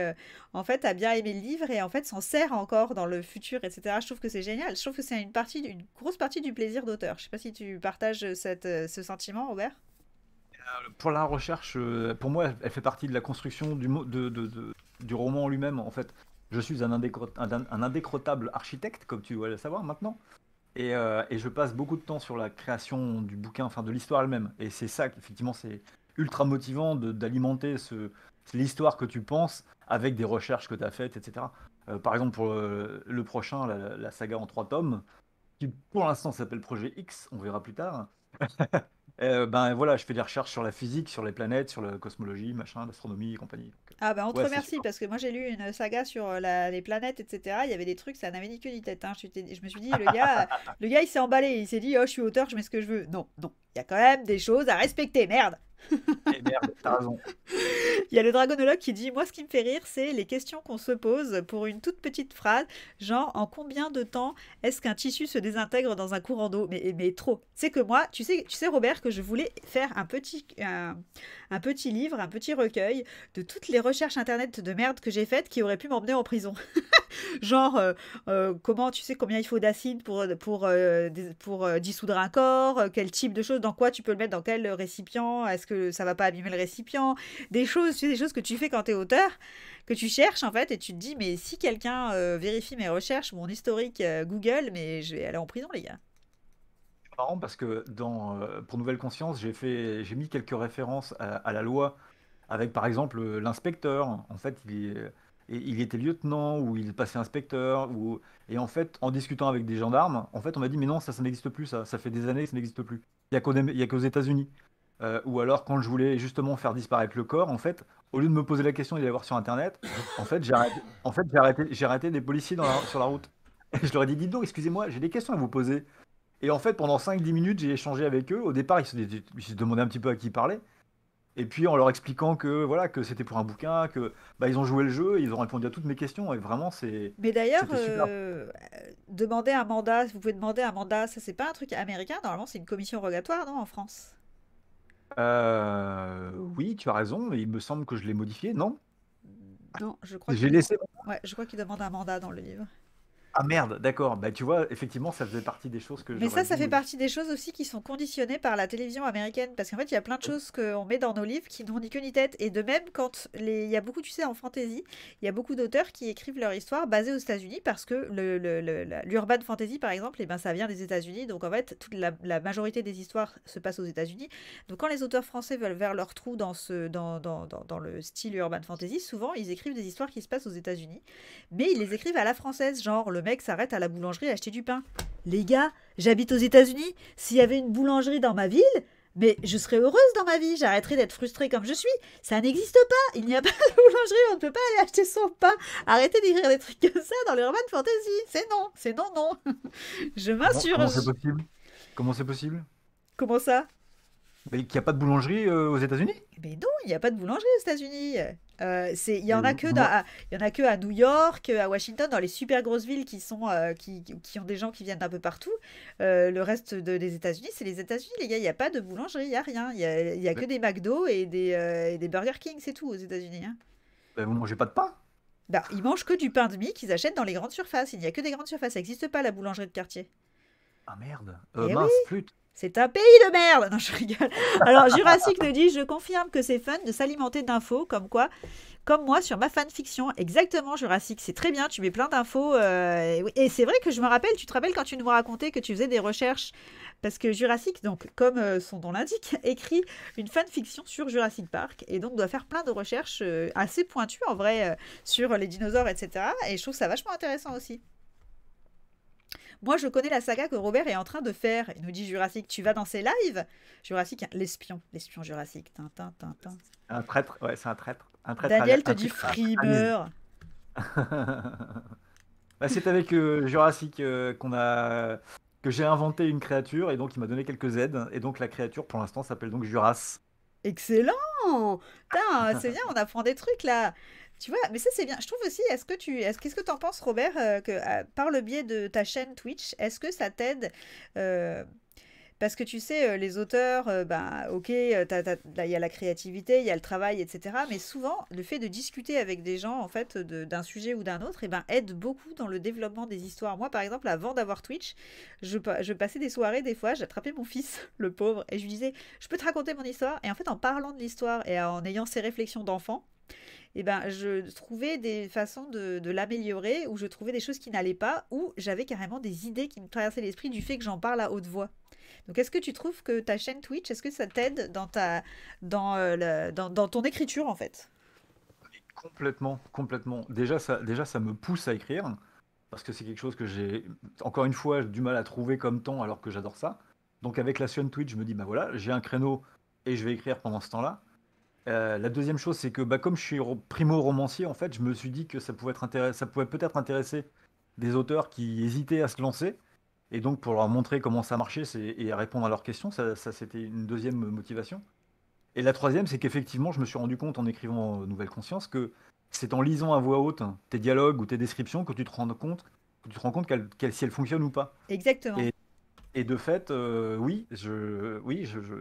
en fait, a bien aimé le livre et en fait s'en sert encore dans le futur, etc. Je trouve que c'est génial. Je trouve que c'est une grosse partie du plaisir d'auteur. Je sais pas si tu partages ce sentiment, Robert. Pour la recherche, pour moi, elle fait partie de la construction du roman en lui-même. En fait, je suis un indécrottable architecte, comme tu dois le savoir maintenant. Et je passe beaucoup de temps sur la création du bouquin, enfin de l'histoire elle-même. Et c'est ça, effectivement, c'est ultra motivant d'alimenter l'histoire que tu penses avec des recherches que tu as faites, etc. Par exemple, pour le prochain, la saga en 3 tomes, qui pour l'instant s'appelle Projet X, on verra plus tard. Ben voilà, je fais des recherches sur la physique, sur les planètes, sur la cosmologie, machin, l'astronomie et compagnie. Donc, Ah bah on te ouais, c'est remercie super. parce que moi j'ai lu une saga sur les planètes, etc. Il y avait des trucs, ça n'avait ni queue ni tête, hein. Je me suis dit, le gars il s'est emballé, il s'est dit, oh je suis auteur, je mets ce que je veux. Non, non, il y a quand même des choses à respecter, merde. Et merde, t'as raison. Il y a le dragonologue qui dit, moi ce qui me fait rire, c'est les questions qu'on se pose pour une toute petite phrase, genre en combien de temps est-ce qu'un tissu se désintègre dans un courant d'eau? Mais trop. C'est que moi, tu sais Robert, que je voulais faire un petit livre, un petit recueil de toutes les recherches internet de merde que j'ai faites qui auraient pu m'emmener en prison. Genre, comment tu sais combien il faut d'acide pour dissoudre un corps, quel type de choses, dans quoi tu peux le mettre, dans quel récipient, est-ce que ça va pas abîmer le récipient, des choses, tu sais, des choses que tu fais quand tu es auteur, que tu cherches en fait, et tu te dis, mais si quelqu'un vérifie mes recherches, mon historique Google, mais je vais aller en prison, les gars. C'est marrant parce que pour Nouvelle Conscience, j'ai mis quelques références à la loi avec par exemple l'inspecteur. En fait, il était lieutenant ou il passait inspecteur. Et en fait, en discutant avec des gendarmes, en fait, on m'a dit, mais non, ça n'existe plus, ça fait des années que ça n'existe plus. Il y a qu'aux États-Unis. Ou alors, quand je voulais justement faire disparaître le corps, en fait, au lieu de me poser la question et d'aller voir sur Internet, en fait, j'ai arrêté des policiers sur la route. Et je leur ai dit, dites donc, excusez-moi, j'ai des questions à vous poser. Et en fait, pendant 5 10 minutes, j'ai échangé avec eux. Au départ, ils se demandaient un petit peu à qui ils parlaient. Et puis, en leur expliquant que voilà, que c'était pour un bouquin, que bah, ils ont joué le jeu, ils ont répondu à toutes mes questions. Et vraiment, Mais d'ailleurs, c'était super. demander un mandat, vous pouvez demander un mandat, ça c'est pas un truc américain, normalement c'est une commission rogatoire, non, en France? Oui, tu as raison, mais il me semble que je l'ai modifié, non? Non, je crois J'ai qu'il laissé. ouais, je crois qu'il demande un mandat dans le livre. Ah merde, d'accord. Bah, tu vois, effectivement, ça faisait partie des choses que Mais j'aurais ça dû fait modifier. partie des choses aussi qui sont conditionnées par la télévision américaine. Parce qu'en fait, il y a plein de choses qu'on met dans nos livres qui n'ont ni queue ni tête. Et de même, il y a beaucoup, tu sais, en fantasy, il y a beaucoup d'auteurs qui écrivent leur histoire basée aux États-Unis parce que l'urban fantasy, par exemple, eh ben, ça vient des États-Unis. Donc en fait, la majorité des histoires se passent aux États-Unis. Donc quand les auteurs français veulent vers leur trou dans le style urban fantasy, souvent ils écrivent des histoires qui se passent aux États-Unis. Mais ils les écrivent à la française. Genre, le mec s'arrête à la boulangerie à acheter du pain. Les gars, j'habite aux États-Unis. S'il y avait une boulangerie dans ma ville, mais je serais heureuse dans ma vie. J'arrêterais d'être frustrée comme je suis. Ça n'existe pas. Il n'y a pas de boulangerie. On ne peut pas aller acheter son pain. Arrêtez d'écrire des trucs comme ça dans l'urban fantasy. C'est non. C'est non, non. Je Comment c'est m'insurge. possible? Comment c'est possible? Comment ça? Mais qu'il n'y a pas de boulangerie aux États-Unis? Mais non, il n'y a pas de boulangerie aux États-Unis. Il y Mais en a que moi, il y en a que à New York, à Washington, dans les super grosses villes qui ont des gens qui viennent d'un peu partout. Le reste des États-Unis, c'est les États-Unis, les gars. Il n'y a pas de boulangerie, il n'y a rien. Il y a que des McDo et des Burger King, c'est tout aux États-Unis, hein. vous mangez pas de pain? Bah, ils mangent que du pain de mie qu'ils achètent dans les grandes surfaces. Il n'y a que des grandes surfaces. Ça n'existe pas la boulangerie de quartier. Ah merde. Eh oui, Mince, flûte. c'est un pays de merde. Non, je rigole. Alors, Jurassic nous dit, je confirme que c'est fun de s'alimenter d'infos, comme moi sur ma fanfiction. Exactement, Jurassic, c'est très bien, tu mets plein d'infos. Et, oui. Et c'est vrai que je me rappelle, tu te rappelles quand tu nous racontais que tu faisais des recherches, parce que Jurassic, donc comme son nom l'indique, écrit une fanfiction sur Jurassic Park, et donc doit faire plein de recherches assez pointues en vrai sur les dinosaures, etc. Et je trouve ça vachement intéressant aussi. Moi, je connais la saga que Robert est en train de faire. Il nous dit Jurassic, tu vas dans ses lives? Jurassic, l'espion Jurassic. Tintin, Tintin. Un traître, ouais, c'est un traître. Un traître Daniel te un dit traître à frimeur. Bah, c'est avec Jurassic que j'ai inventé une créature et donc il m'a donné quelques aides. Et donc la créature pour l'instant s'appelle donc Juras. Excellent! Putain, c'est bien, on apprend des trucs là. Tu vois, mais ça c'est bien. Je trouve aussi, qu'est-ce que t'en penses, Robert, que par le biais de ta chaîne Twitch, est-ce que ça t'aide euh, parce que tu sais, les auteurs, ben, ok, là, il y a la créativité, il y a le travail, etc. Mais souvent, le fait de discuter avec des gens, en fait, d'un sujet ou d'un autre, eh ben, aide beaucoup dans le développement des histoires. Moi, par exemple, avant d'avoir Twitch, je passais des soirées, des fois, j'attrapais mon fils, le pauvre, et je lui disais, je peux te raconter mon histoire? Et en fait, en parlant de l'histoire et en ayant ces réflexions d'enfant, eh ben, je trouvais des façons de l'améliorer, ou je trouvais des choses qui n'allaient pas, ou j'avais carrément des idées qui me traversaient l'esprit du fait que j'en parle à haute voix. Donc, est-ce que tu trouves que ta chaîne Twitch, est-ce que ça t'aide dans ton écriture, en fait? Complètement, complètement. Déjà, ça me pousse à écrire parce que c'est quelque chose que j'ai, encore une fois, du mal à trouver comme temps alors que j'adore ça. Donc avec la chaîne Twitch, je me dis, bah voilà, j'ai un créneau et je vais écrire pendant ce temps-là. La deuxième chose, c'est que bah, comme je suis primo-romancier, en fait, je me suis dit que ça pouvait peut-être intéresser des auteurs qui hésitaient à se lancer. Et donc, pour leur montrer comment ça marchait et à répondre à leurs questions, ça c'était une deuxième motivation. Et la troisième, c'est qu'effectivement, je me suis rendu compte en écrivant Nouvelle Conscience que c'est en lisant à voix haute tes dialogues ou tes descriptions que tu te rends compte si elles fonctionnent ou pas. Exactement. Et de fait, oui,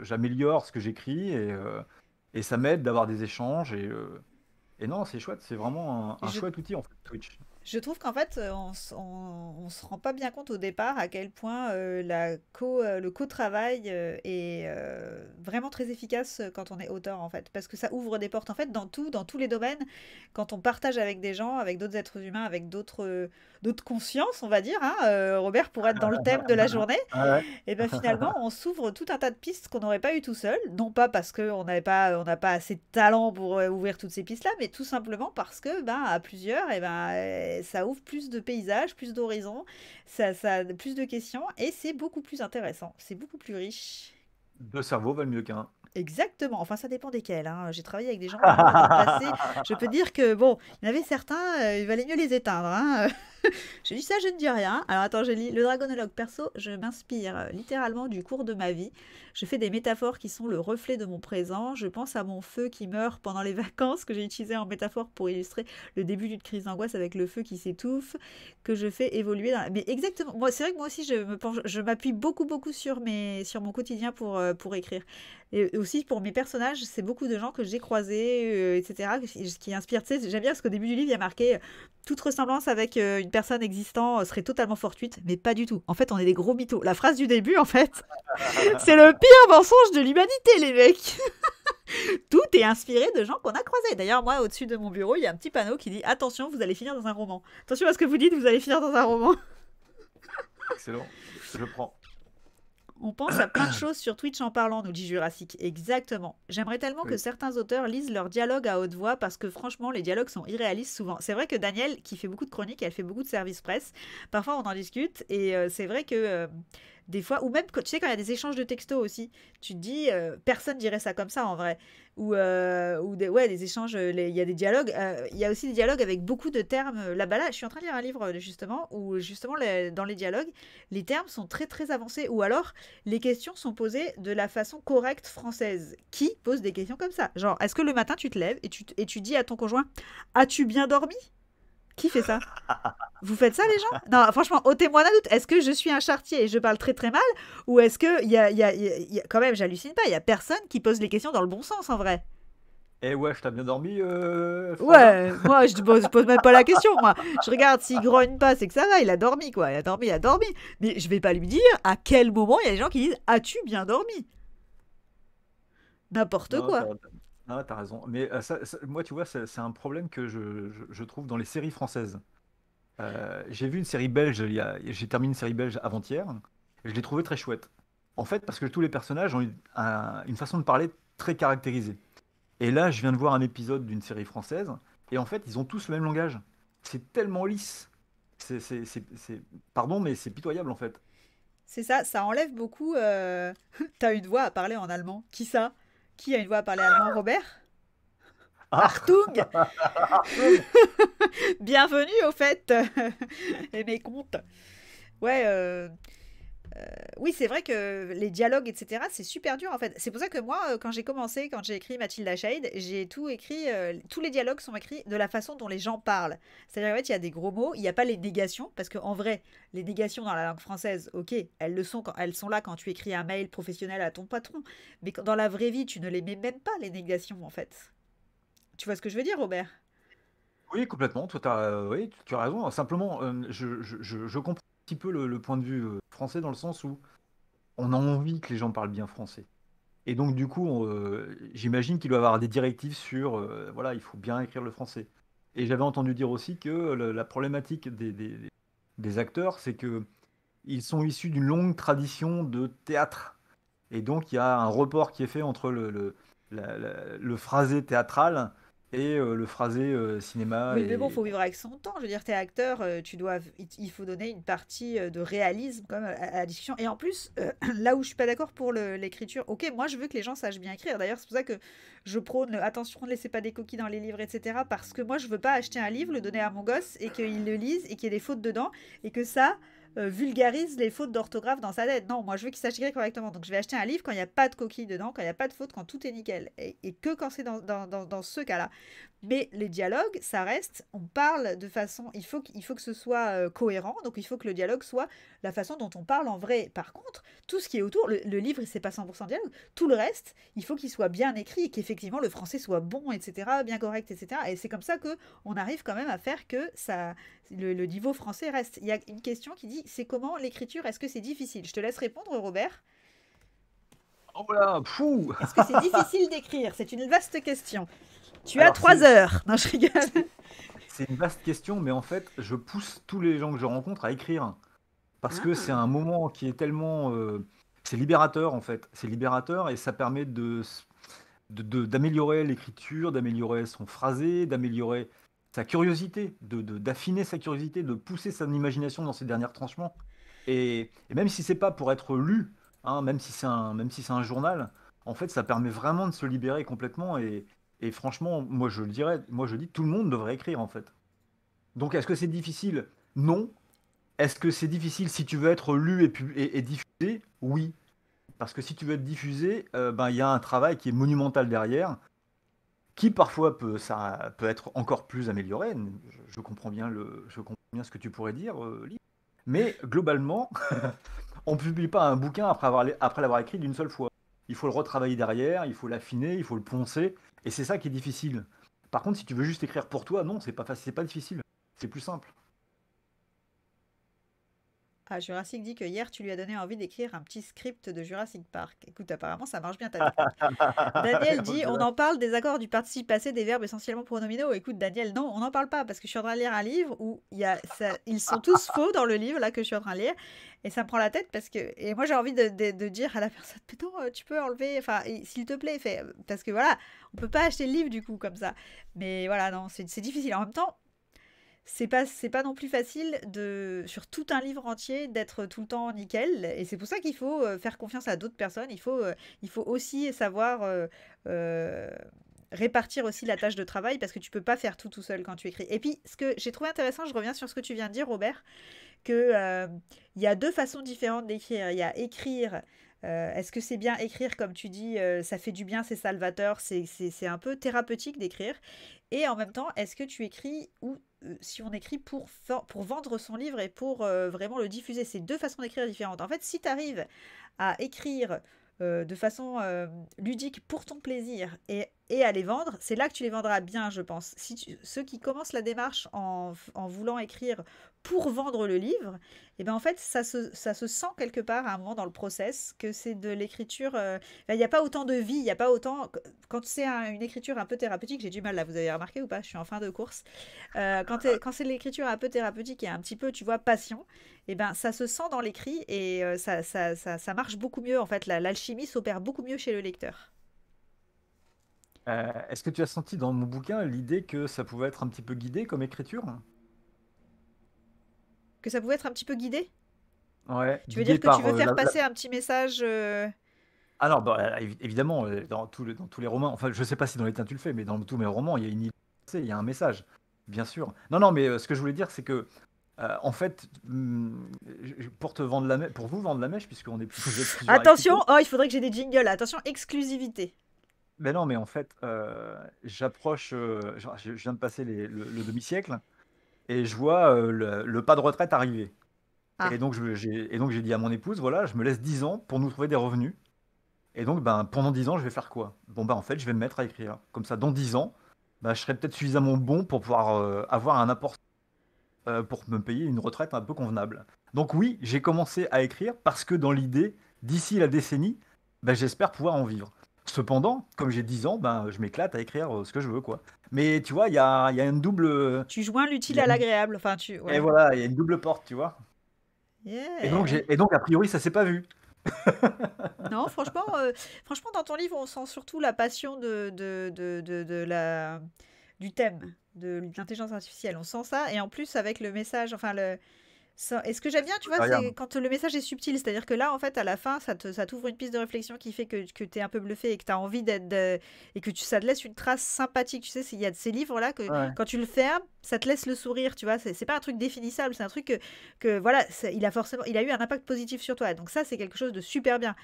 j'améliore ce que j'écris et ça m'aide d'avoir des échanges. Et non, c'est chouette, c'est vraiment un Je chouette outil en fait, Twitch. Je trouve qu'en fait, on se rend pas bien compte au départ à quel point le co-travail est vraiment très efficace quand on est auteur, en fait. Parce que ça ouvre des portes, en fait, dans tous les domaines. Quand on partage avec des gens, avec d'autres êtres humains, avec d'autres consciences, on va dire, hein, Robert, pour être dans le thème de la journée, Ouais. et ben finalement, on s'ouvre tout un tas de pistes qu'on n'aurait pas eu tout seul. Non pas parce qu'on n'a pas assez de talent pour ouvrir toutes ces pistes-là, mais tout simplement parce que, ben, à plusieurs, et ben, ça ouvre plus de paysages, plus d'horizons, ça plus de questions, et c'est beaucoup plus intéressant, c'est beaucoup plus riche. Deux cerveaux valent mieux qu'un. Exactement, enfin ça dépend desquels, hein. J'ai travaillé avec des gens dans le passé, je peux dire que bon, il y en avait certains, il valait mieux les éteindre, hein. J'ai dit ça, je ne dis rien. Alors attends, j'ai lu le dragonologue perso, je m'inspire littéralement du cours de ma vie. Je fais des métaphores qui sont le reflet de mon présent. Je pense à mon feu qui meurt pendant les vacances, que j'ai utilisé en métaphore pour illustrer le début d'une crise d'angoisse avec le feu qui s'étouffe, que je fais évoluer dans Mais exactement, moi c'est vrai que moi aussi je m'appuie beaucoup sur mon quotidien pour écrire. Et aussi pour mes personnages, c'est beaucoup de gens que j'ai croisés, etc., ce qui inspire. Tu sais, j'aime bien parce qu'au début du livre, il y a marqué toute ressemblance avec une personne existante serait totalement fortuite, mais pas du tout. En fait, on est des gros mythos. La phrase du début, en fait, c'est le pire mensonge de l'humanité, les mecs. Tout est inspiré de gens qu'on a croisés. D'ailleurs, moi, au-dessus de mon bureau, il y a un petit panneau qui dit « Attention, vous allez finir dans un roman. Attention à ce que vous dites, vous allez finir dans un roman. » Excellent, je prends. On pense à plein de choses sur Twitch en parlant, nous dit Jurassic. Exactement. J'aimerais tellement que Oui. certains auteurs lisent leurs dialogues à haute voix parce que franchement, les dialogues sont irréalistes souvent. C'est vrai que Daniel, qui fait beaucoup de chroniques, elle fait beaucoup de service presse, parfois on en discute et c'est vrai que des fois, ou même tu sais quand il y a des échanges de textos aussi, tu te dis, personne dirait ça comme ça en vrai. Ou des échanges, il y a des dialogues, il y a aussi des dialogues avec beaucoup de termes. Là, je suis en train de lire un livre justement, où justement dans les dialogues, les termes sont très très avancés, ou alors les questions sont posées de la façon correcte française. Qui pose des questions comme ça? Genre, est-ce que le matin tu te lèves et tu dis à ton conjoint, as-tu bien dormi? Qui fait ça? Vous faites ça, les gens? Non, franchement, ôtez-moi d'un doute. Est-ce que je suis un charretier et je parle très très mal? Ou est-ce que quand même, j'hallucine pas, il y a personne qui pose les questions dans le bon sens en vrai. Eh ouais, t'as bien dormi, Florian? Ouais, moi je pose même pas la question, moi. Je regarde s'il grogne pas, c'est que ça va, il a dormi quoi. Il a dormi. Mais je vais pas lui dire à quel moment il y a des gens qui disent as-tu bien dormi? N'importe Non, quoi. t'as raison. Mais moi, tu vois, c'est un problème que je trouve dans les séries françaises. J'ai vu une série belge, j'ai terminé une série belge avant-hier, et je l'ai trouvée très chouette. En fait, parce que tous les personnages ont une façon de parler très caractérisée. Et là, je viens de voir un épisode d'une série française, et en fait, ils ont tous le même langage. C'est tellement lisse. Pardon, mais c'est pitoyable en fait. C'est ça, ça enlève beaucoup. T'as une voix à parler en allemand. Qui ça? Qui a une voix à parler allemand, Robert? Ah, Achtung! Bienvenue au fait et mes comptes. Ouais, oui, c'est vrai que les dialogues, etc., c'est super dur en fait. C'est pour ça que moi, quand j'ai écrit Mathilda Shade, j'ai tout écrit, tous les dialogues sont écrits de la façon dont les gens parlent. C'est-à-dire, en fait, il y a des gros mots, il n'y a pas les négations, parce qu'en vrai, les négations dans la langue française, ok, elles sont là quand tu écris un mail professionnel à ton patron, mais dans la vraie vie, tu ne les mets même pas, les négations en fait. Tu vois ce que je veux dire, Robert? oui, complètement. Toi, oui, tu as raison. Simplement, je comprends un petit peu le point de vue français dans le sens où on a envie que les gens parlent bien français. Et donc, du coup, j'imagine qu'il doit y avoir des directives sur, voilà, il faut bien écrire le français. Et j'avais entendu dire aussi que la problématique des acteurs, c'est que ils sont issus d'une longue tradition de théâtre. Et donc, il y a un report qui est fait entre le phrasé théâtral et le phrasé cinéma. Oui, mais bon, faut vivre avec son temps. Je veux dire, t'es acteur, il faut donner une partie de réalisme quand même à la discussion. Et en plus, là où je suis pas d'accord pour l'écriture, ok, moi je veux que les gens sachent bien écrire. D'ailleurs, c'est pour ça que je prône attention, ne laissez pas des coquilles dans les livres, etc. Parce que moi, je veux pas acheter un livre, le donner à mon gosse et qu'il le lise et qu'il y ait des fautes dedans et que ça vulgarise les fautes d'orthographe dans sa tête. Non, moi je veux qu'il sache écrire correctement. Donc je vais acheter un livre quand il n'y a pas de coquille dedans, quand il n'y a pas de faute, quand tout est nickel. Et que quand c'est dans ce cas-là. Mais les dialogues, ça reste, on parle de façon, il faut que ce soit cohérent, donc il faut que le dialogue soit la façon dont on parle en vrai. Par contre, tout ce qui est autour, le livre, c'est pas 100% dialogue, tout le reste, il faut qu'il soit bien écrit, qu'effectivement le français soit bon, etc., bien correct, etc. Et c'est comme ça qu'on arrive quand même à faire que le niveau français reste. Il y a une question qui dit, c'est comment l'écriture, est-ce que c'est difficile? Je te laisse répondre, Robert. Oh là, fou. Est-ce que c'est difficile d'écrire? C'est une vaste question. Tu as Alors, 3 heures. Non, je rigole. C'est une vaste question, mais en fait, je pousse tous les gens que je rencontre à écrire. Parce que c'est un moment qui est tellement... c'est libérateur, en fait. C'est libérateur et ça permet d'améliorer l'écriture, d'améliorer son phrasé, d'améliorer sa curiosité, d'affiner sa curiosité, de pousser son imagination dans ses derniers tranchements. Et même si c'est pas pour être lu, hein, même si c'est un journal, en fait, ça permet vraiment de se libérer complètement. Et franchement, moi je dis tout le monde devrait écrire, en fait. Donc est-ce que c'est difficile? Non. Est-ce que c'est difficile si tu veux être lu et diffusé? Oui. Parce que si tu veux être diffusé, il y a un travail qui est monumental derrière, qui parfois peut être encore plus amélioré. Je comprends bien ce que tu pourrais dire, Lily. Mais globalement, on ne publie pas un bouquin après l'avoir écrit d'une seule fois. Il faut le retravailler derrière, il faut l'affiner, il faut le poncer. Et c'est ça qui est difficile. Par contre, si tu veux juste écrire pour toi, non, c'est pas facile, c'est pas difficile. C'est plus simple. Ah, Jurassic dit que hier, tu lui as donné envie d'écrire un petit script de Jurassic Park. Écoute, apparemment, ça marche bien ta technique. Daniel dit, on en parle des accords du participe passé, des verbes essentiellement pronominaux. Écoute, Daniel, non, on n'en parle pas parce que je suis en train de lire un livre où ils sont tous faux dans le livre là que je suis en train de lire. Et ça me prend la tête parce que... Et moi, j'ai envie de dire à la personne, mais non, tu peux enlever... Enfin, s'il te plaît, fais... Parce que voilà, on peut pas acheter le livre du coup comme ça. Mais voilà, non, c'est difficile. En même temps, c'est pas non plus facile sur tout un livre entier d'être tout le temps nickel. Et c'est pour ça qu'il faut faire confiance à d'autres personnes. Il faut aussi savoir répartir aussi la tâche de travail parce que tu peux pas faire tout seul quand tu écris. Et puis, ce que j'ai trouvé intéressant, je reviens sur ce que tu viens de dire, Robert, que il y a 2 façons différentes d'écrire. Il y a écrire. Est-ce que c'est bien écrire, comme tu dis, ça fait du bien, c'est salvateur, c'est un peu thérapeutique d'écrire. Et en même temps, est-ce que tu écris ou si on écrit pour vendre son livre et pour vraiment le diffuser? C'est 2 façons d'écrire différentes. En fait, si tu arrives à écrire de façon ludique pour ton plaisir et à les vendre, c'est là que tu les vendras bien, je pense. Ceux qui commencent la démarche en voulant écrire pour vendre le livre, et ben en fait, ça se sent quelque part à un moment dans le process que c'est de l'écriture. Il n'y a pas autant de vie, il n'y a pas autant. Quand c'est une écriture un peu thérapeutique, j'ai du mal là, vous avez remarqué ou pas? Je suis en fin de course. Quand c'est l'écriture un peu thérapeutique et un petit peu, tu vois, passion, et ben ça se sent dans l'écrit et ça marche beaucoup mieux. En fait, l'alchimie s'opère beaucoup mieux chez le lecteur. Est-ce que tu as senti dans mon bouquin l'idée que ça pouvait être un petit peu guidé comme écriture? Que ça pouvait être un petit peu guidé? Ouais, Tu veux guidé dire que tu par veux faire passer un petit message Alors, évidemment, dans tous les romans, enfin, je sais pas si dans les tiens tu le fais, mais dans tous mes romans, il y a une idée, il y a un message, bien sûr. Non, mais ce que je voulais dire, c'est que, en fait, pour vous vendre la mèche, puisqu'on est plusieurs à Attention, écouter, il faudrait que j'ai des jingles. Attention, exclusivité. ben non, mais en fait, j'approche, je viens de passer le demi-siècle, et je vois le pas de retraite arriver. Ah, Et donc, j'ai dit à mon épouse, voilà, je me laisse 10 ans pour nous trouver des revenus. Et donc, pendant 10 ans, je vais faire quoi? Bon, en fait, je vais me mettre à écrire. Comme ça, dans 10 ans, je serai peut-être suffisamment bon pour pouvoir avoir un apport pour me payer une retraite un peu convenable. Donc oui, j'ai commencé à écrire parce que dans l'idée, d'ici la décennie, j'espère pouvoir en vivre. Cependant, comme j'ai 10 ans, je m'éclate à écrire ce que je veux, quoi. Mais tu vois, il y a une double... tu joins il l'utile y a à une- l'agréable. Enfin, Et ouais. voilà, il y a une double porte, tu vois. Yeah. Et donc, a priori, ça s'est pas vu. Non, franchement, dans ton livre, on sent surtout la passion du thème de l'intelligence artificielle. On sent ça, et en plus avec le message, enfin et ce que j'aime bien, tu vois, Regarde. c'est quand le message est subtil. C'est-à-dire que là, en fait, à la fin, ça t'ouvre une piste de réflexion qui fait que tu es un peu bluffé et que tu as envie et que ça te laisse une trace sympathique. Tu sais, il y a de ces livres-là que Ouais. quand tu le fermes, ça te laisse le sourire, tu vois. C'est pas un truc définissable, c'est un truc que voilà, il a eu un impact positif sur toi. Donc ça, c'est quelque chose de super bien.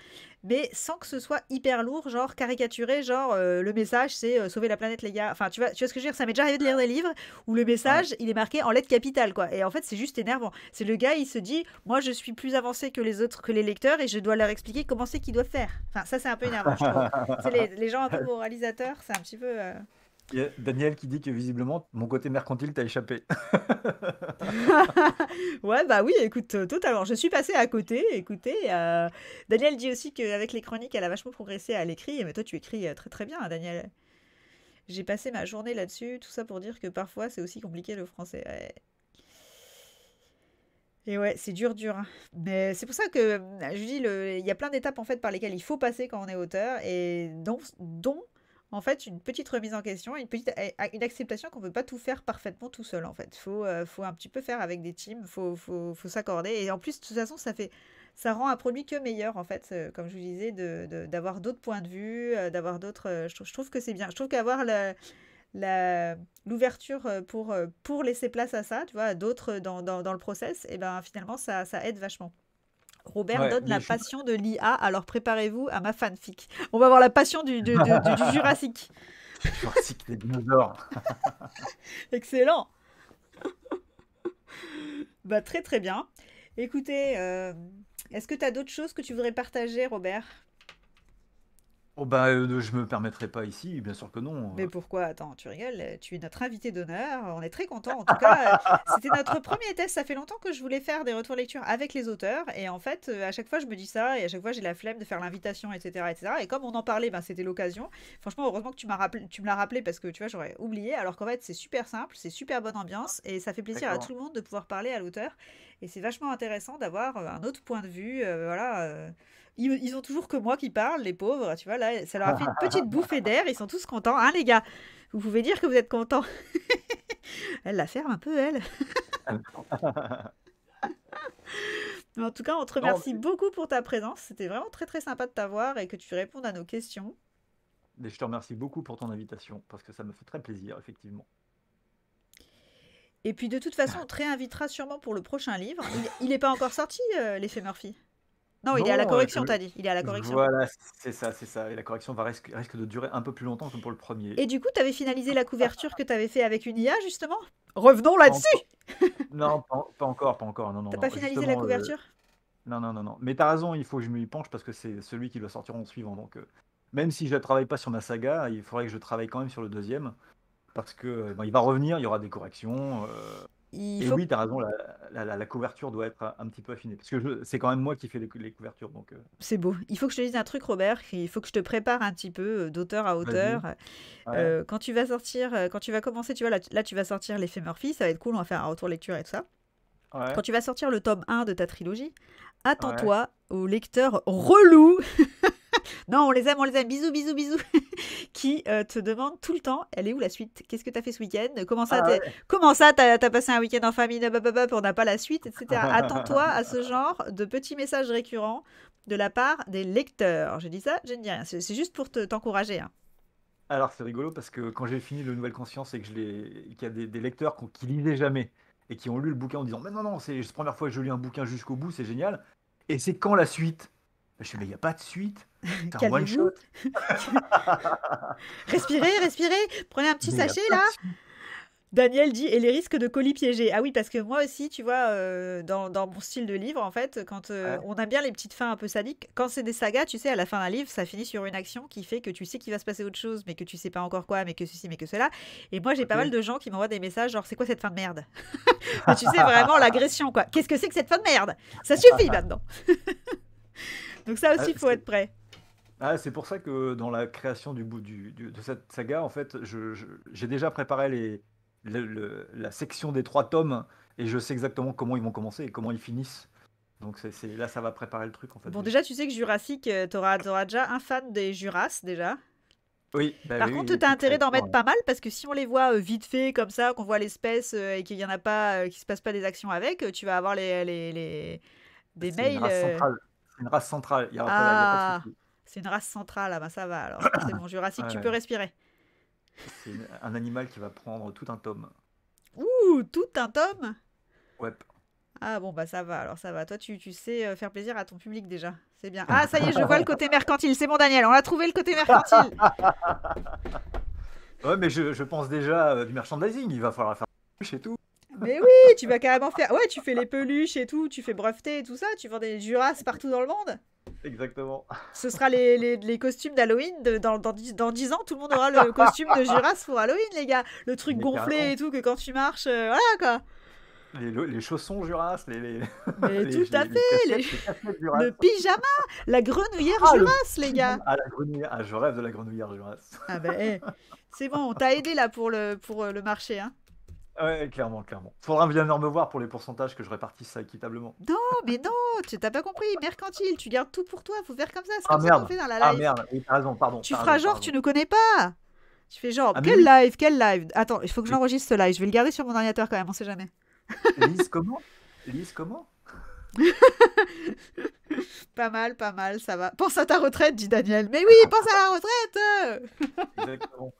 Mais sans que ce soit hyper lourd, genre caricaturé, genre le message, c'est sauver la planète, les gars. Enfin, tu vois ce que je veux dire? Ça m'est déjà arrivé de lire des livres où le Ouais. message, il est marqué en lettres capitales, quoi. Et en fait, c'est juste énervant. C'est le gars, il se dit, moi, je suis plus avancé que les autres, que les lecteurs, et je dois leur expliquer comment c'est qu'ils doivent faire. Enfin, ça, c'est un peu énervant, je trouve. C'est les gens un peu moralisateurs, c'est un petit peu. Il y a Daniel qui dit que visiblement, mon côté mercantile t'a échappé. Ouais, bah oui, écoute, totalement. Je suis passée à côté, écoutez. Daniel dit aussi qu'avec les chroniques, elle a vachement progressé à l'écrit. Mais toi, tu écris très très bien, hein, Daniel. J'ai passé ma journée là-dessus, tout ça pour dire que parfois, c'est aussi compliqué le français. Ouais. Et ouais, c'est dur, dur, hein. Mais c'est pour ça que je dis, il y a plein d'étapes en fait par lesquelles il faut passer quand on est auteur, et dont en fait une petite remise en question, une acceptation qu'on ne peut pas tout faire parfaitement tout seul en fait. Faut un petit peu faire avec des teams, faut s'accorder. Et en plus, de toute façon, ça rend un produit que meilleur en fait, comme je vous disais, d'avoir d'autres points de vue, d'avoir d'autres. Je trouve que c'est bien. Je trouve qu'avoir l'ouverture pour laisser place à ça, tu vois, à d'autres dans le process, et ben finalement ça aide vachement. Robert Ouais, donne mais la je suis passion de l'IA, alors préparez-vous à ma fanfic. On va avoir la passion du Jurassique. Jurassique, les dinosaures. Excellent. Bah très très bien. Écoutez, est-ce que tu as d'autres choses que tu voudrais partager, Robert? Oh bah, je me permettrai pas ici, bien sûr que non. Mais pourquoi? Attends, tu rigoles, tu es notre invité d'honneur, on est très contents. En tout cas, c'était notre premier test. Ça fait longtemps que je voulais faire des retours lecture avec les auteurs. Et en fait, à chaque fois, je me dis ça. Et à chaque fois, j'ai la flemme de faire l'invitation, etc., etc. Et comme on en parlait, ben, c'était l'occasion. Franchement, heureusement que tu me l'as rappelé parce que tu vois, j'aurais oublié. Alors qu'en fait, c'est super simple, c'est super bonne ambiance. Et ça fait plaisir à D'accord. tout le monde de pouvoir parler à l'auteur. Et c'est vachement intéressant d'avoir un autre point de vue. Voilà. Ils ont toujours que moi qui parle, les pauvres, tu vois, là, ça leur a fait une petite bouffée d'air, ils sont tous contents, hein, les gars? Vous pouvez dire que vous êtes contents. Elle la ferme un peu, elle. Mais en tout cas, on te Non, remercie beaucoup pour ta présence. C'était vraiment très très sympa de t'avoir et que tu répondes à nos questions. mais je te remercie beaucoup pour ton invitation, parce que ça me fait très plaisir, effectivement. Et puis de toute façon, on te réinvitera sûrement pour le prochain livre. Il n'est pas encore sorti, l'effet Murphy. Non, il est à la Non, correction, t'as dit. Il est à la correction. voilà, c'est ça, c'est ça. Et la correction risque de durer un peu plus longtemps que pour le premier. Et du coup, tu avais finalisé la couverture que tu avais fait avec une IA, justement? Revenons Pas là-dessus. encore. Non, pas encore, pas encore. Non, non, T'as non. pas finalisé la Justement, couverture? non, non, non, non. Mais t'as raison, il faut que je m'y penche parce que c'est celui qui doit sortir en suivant. Donc, même si je ne travaille pas sur ma saga, il faudrait que je travaille quand même sur le deuxième. Parce que il va revenir, il y aura des corrections. Il Et faut oui, tu as raison, la couverture doit être un petit peu affinée. Parce que c'est quand même moi qui fais les couvertures. Donc, C'est beau. Il faut que je te dise un truc, Robert. Il faut que je te prépare un petit peu d'auteur à auteur. vas-y. Ouais, Quand tu vas sortir, quand tu vas commencer, tu vois, là, tu vas sortir l'effet Murphy. Ça va être cool. On va faire un retour lecture et tout ça. ouais, Quand tu vas sortir le tome 1 de ta trilogie, ouais. attends-toi aux lecteurs relous. Non, on les aime, bisous, bisous, bisous. Qui te demandent tout le temps, elle est où la suite? Qu'est-ce que t'as fait ce week-end? Comment ça, Ah t'as passé un week-end en famille? On n'a pas la suite, etc. Attends-toi à ce genre de petits messages récurrents de la part des lecteurs. Je dis ça, je ne dis rien. C'est juste pour t'encourager, hein. Alors, c'est rigolo parce que quand j'ai fini le Nouvelle Conscience et qu'il y a des lecteurs qui lisaient jamais et qui ont lu le bouquin en disant mais non, non, c'est la première fois que je lis un bouquin jusqu'au bout, c'est génial. Et c'est quand la suite? Je suis mais il n'y a pas de suite. C'est un one Calmez-vous. shot. Respirez, prenez un petit Mais il n'y a sachet pas là. de suite. Daniel dit et les risques de colis piégés. Ah oui, parce que moi aussi, tu vois, dans mon style de livre, en fait, quand Ouais. on aime bien les petites fins un peu sadiques, quand c'est des sagas, tu sais, à la fin d'un livre, ça finit sur une action qui fait que tu sais qu'il va se passer autre chose, mais que tu sais pas encore quoi, mais que ceci, mais que cela. Et moi, j'ai pas Ok. mal de gens qui m'envoient des messages genre, c'est quoi cette fin de merde? Mais tu sais, vraiment l'agression, quoi. Qu'est-ce que c'est que cette fin de merde? Ça suffit maintenant. Donc ça Ah, aussi, il faut être prêt. c'est pour ça que dans la création de cette saga, en fait, j'ai déjà préparé la section des 3 tomes et je sais exactement comment ils vont commencer et comment ils finissent. Donc là, ça va préparer le truc en fait. Bon, déjà, tu sais que Jurassic, t'auras déjà un fan des Juras, déjà. Oui, bah Par oui, contre, oui, tu as c'est intérêt d'en sûr, mettre pas mal parce que si on les voit vite fait comme ça, qu'on voit l'espèce et qu'il y en a pas, qu'il se passe pas des actions avec, tu vas avoir des c'est une mails. race centrale. C'est une race centrale. Il y a pas de Ah, souci. c'est une race centrale. Ah bah ça va alors. C'est bon, Jurassic, tu peux Ouais, respirer. c'est un animal qui va prendre tout un tome. Ouh, Tout un tome? Ouais. Ah bon, bah ça va, alors ça va. Toi, tu sais faire plaisir à ton public déjà. C'est bien. Ah, ça y est, je vois le côté mercantile. C'est bon, Daniel, on a trouvé le côté mercantile. Ouais, mais je pense déjà du merchandising. Il va falloir faire des peluches et tout. Mais oui, tu vas carrément faire... Ouais, tu fais les peluches et tout, tu fais breveter et tout ça, tu vends des Juras partout dans le monde. Exactement. Ce sera les costumes d'Halloween. Dans 10 ans, tout le monde aura le costume de Juras pour Halloween, les gars. Le truc Mais gonflé carrément. et tout, que quand tu marches, voilà quoi. Les chaussons Juras, Mais les, tout à les fait, casquettes Juras. le pyjama, la grenouillère Ah, le Juras, les gars. Ah, la grenouillère. Ah, je rêve de la grenouillère Juras. Ah ben, c'est bon, on t'a aidé là pour le marché, hein. Ouais, clairement, clairement. Faudra venir me voir pour les pourcentages que je répartisse ça équitablement. Non, mais non, tu t'as pas compris, mercantile, tu gardes tout pour toi, faut faire comme ça, c'est Ah comme ça qu'on merde. fait dans la Ah live. merde. Oui, t'as raison, pardon. Tu t'as feras raison, genre, t'as tu raison. ne connais pas. Tu fais genre, Ah, mais oui. quel live? Attends, il faut que Oui. j'enregistre ce live, je vais le garder sur mon ordinateur quand même, on sait jamais. Lise comment? Lise comment? Pas mal, ça va. Pense à ta retraite, dit Daniel. Mais oui, pense à la retraite. Exactement.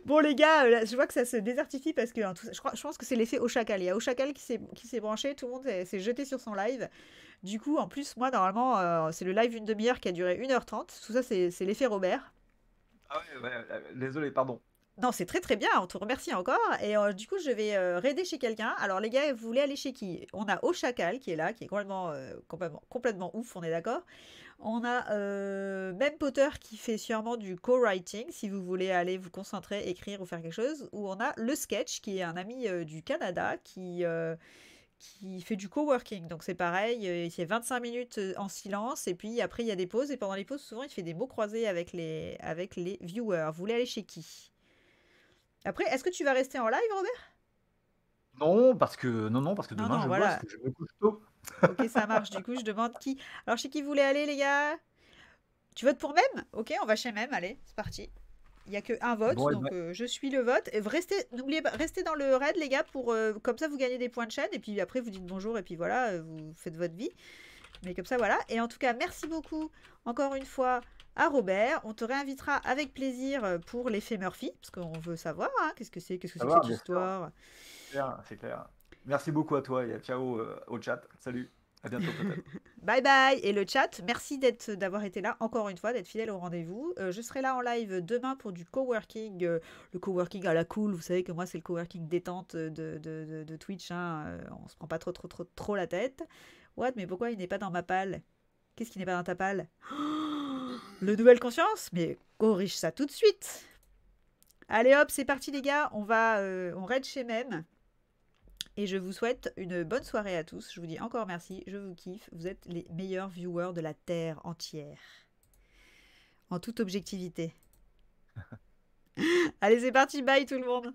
Bon les gars, là, je vois que ça se désertifie parce que je pense que c'est l'effet Oshakal. Il y a Oshakal qui s'est branché, tout le monde s'est jeté sur son live. Du coup, en plus, moi, normalement, c'est le live une demi-heure qui a duré 1h30. Tout ça, c'est l'effet Robert. Ah ouais, désolé, pardon. Non, c'est très très bien, on te remercie encore. Et du coup, je vais raider chez quelqu'un. Alors les gars, vous voulez aller chez qui? On a Oshakal qui est là, qui est complètement ouf, on est d'accord. On a même Potter qui fait sûrement du co-writing, si vous voulez aller vous concentrer, écrire ou faire quelque chose. Ou on a le Sketch, qui est un ami du Canada, qui fait du coworking. Donc c'est pareil, il fait 25 minutes en silence, et puis après il y a des pauses, et pendant les pauses, souvent il fait des mots croisés avec les viewers. Vous voulez aller chez qui? Après, est-ce que tu vas rester en live, Robert? Non, parce que Non, demain je voilà. bosse, je me couche tôt. Ok, ça marche. Du coup, je demande qui. Alors, chez qui vous voulez aller, les gars? Tu votes pour Mem? Ok, on va chez Mem. Allez, c'est parti. Il n'y a qu'un vote, Bon, donc je suis le vote. Et n'oubliez pas, restez dans le raid, les gars, pour comme ça vous gagnez des points de chaîne. Et puis après, vous dites bonjour, et puis voilà, vous faites votre vie. Mais comme ça, voilà. Et en tout cas, merci beaucoup, encore une fois, à Robert. On te réinvitera avec plaisir pour l'effet Murphy, parce qu'on veut savoir, hein, qu'est-ce que c'est que Ça va, cette bien sûr. histoire. C'est clair. Merci beaucoup à toi et ciao au chat. Salut. À bientôt peut-être. Bye bye. Et le chat, merci d'avoir été là encore une fois, d'être fidèle au rendez-vous. Je serai là en live demain pour du coworking, le coworking à la cool. Vous savez que moi c'est le coworking détente de Twitch. Hein. On se prend pas trop la tête. What? Mais pourquoi il n'est pas dans ma palle? Qu'est-ce qui n'est pas dans ta palle? Le nouvelle conscience? Mais corrige ça tout de suite. Allez hop, c'est parti les gars. On raid chez Mem. Et je vous souhaite une bonne soirée à tous. Je vous dis encore merci, je vous kiffe. Vous êtes les meilleurs viewers de la Terre entière. En toute objectivité. Allez, c'est parti, bye tout le monde.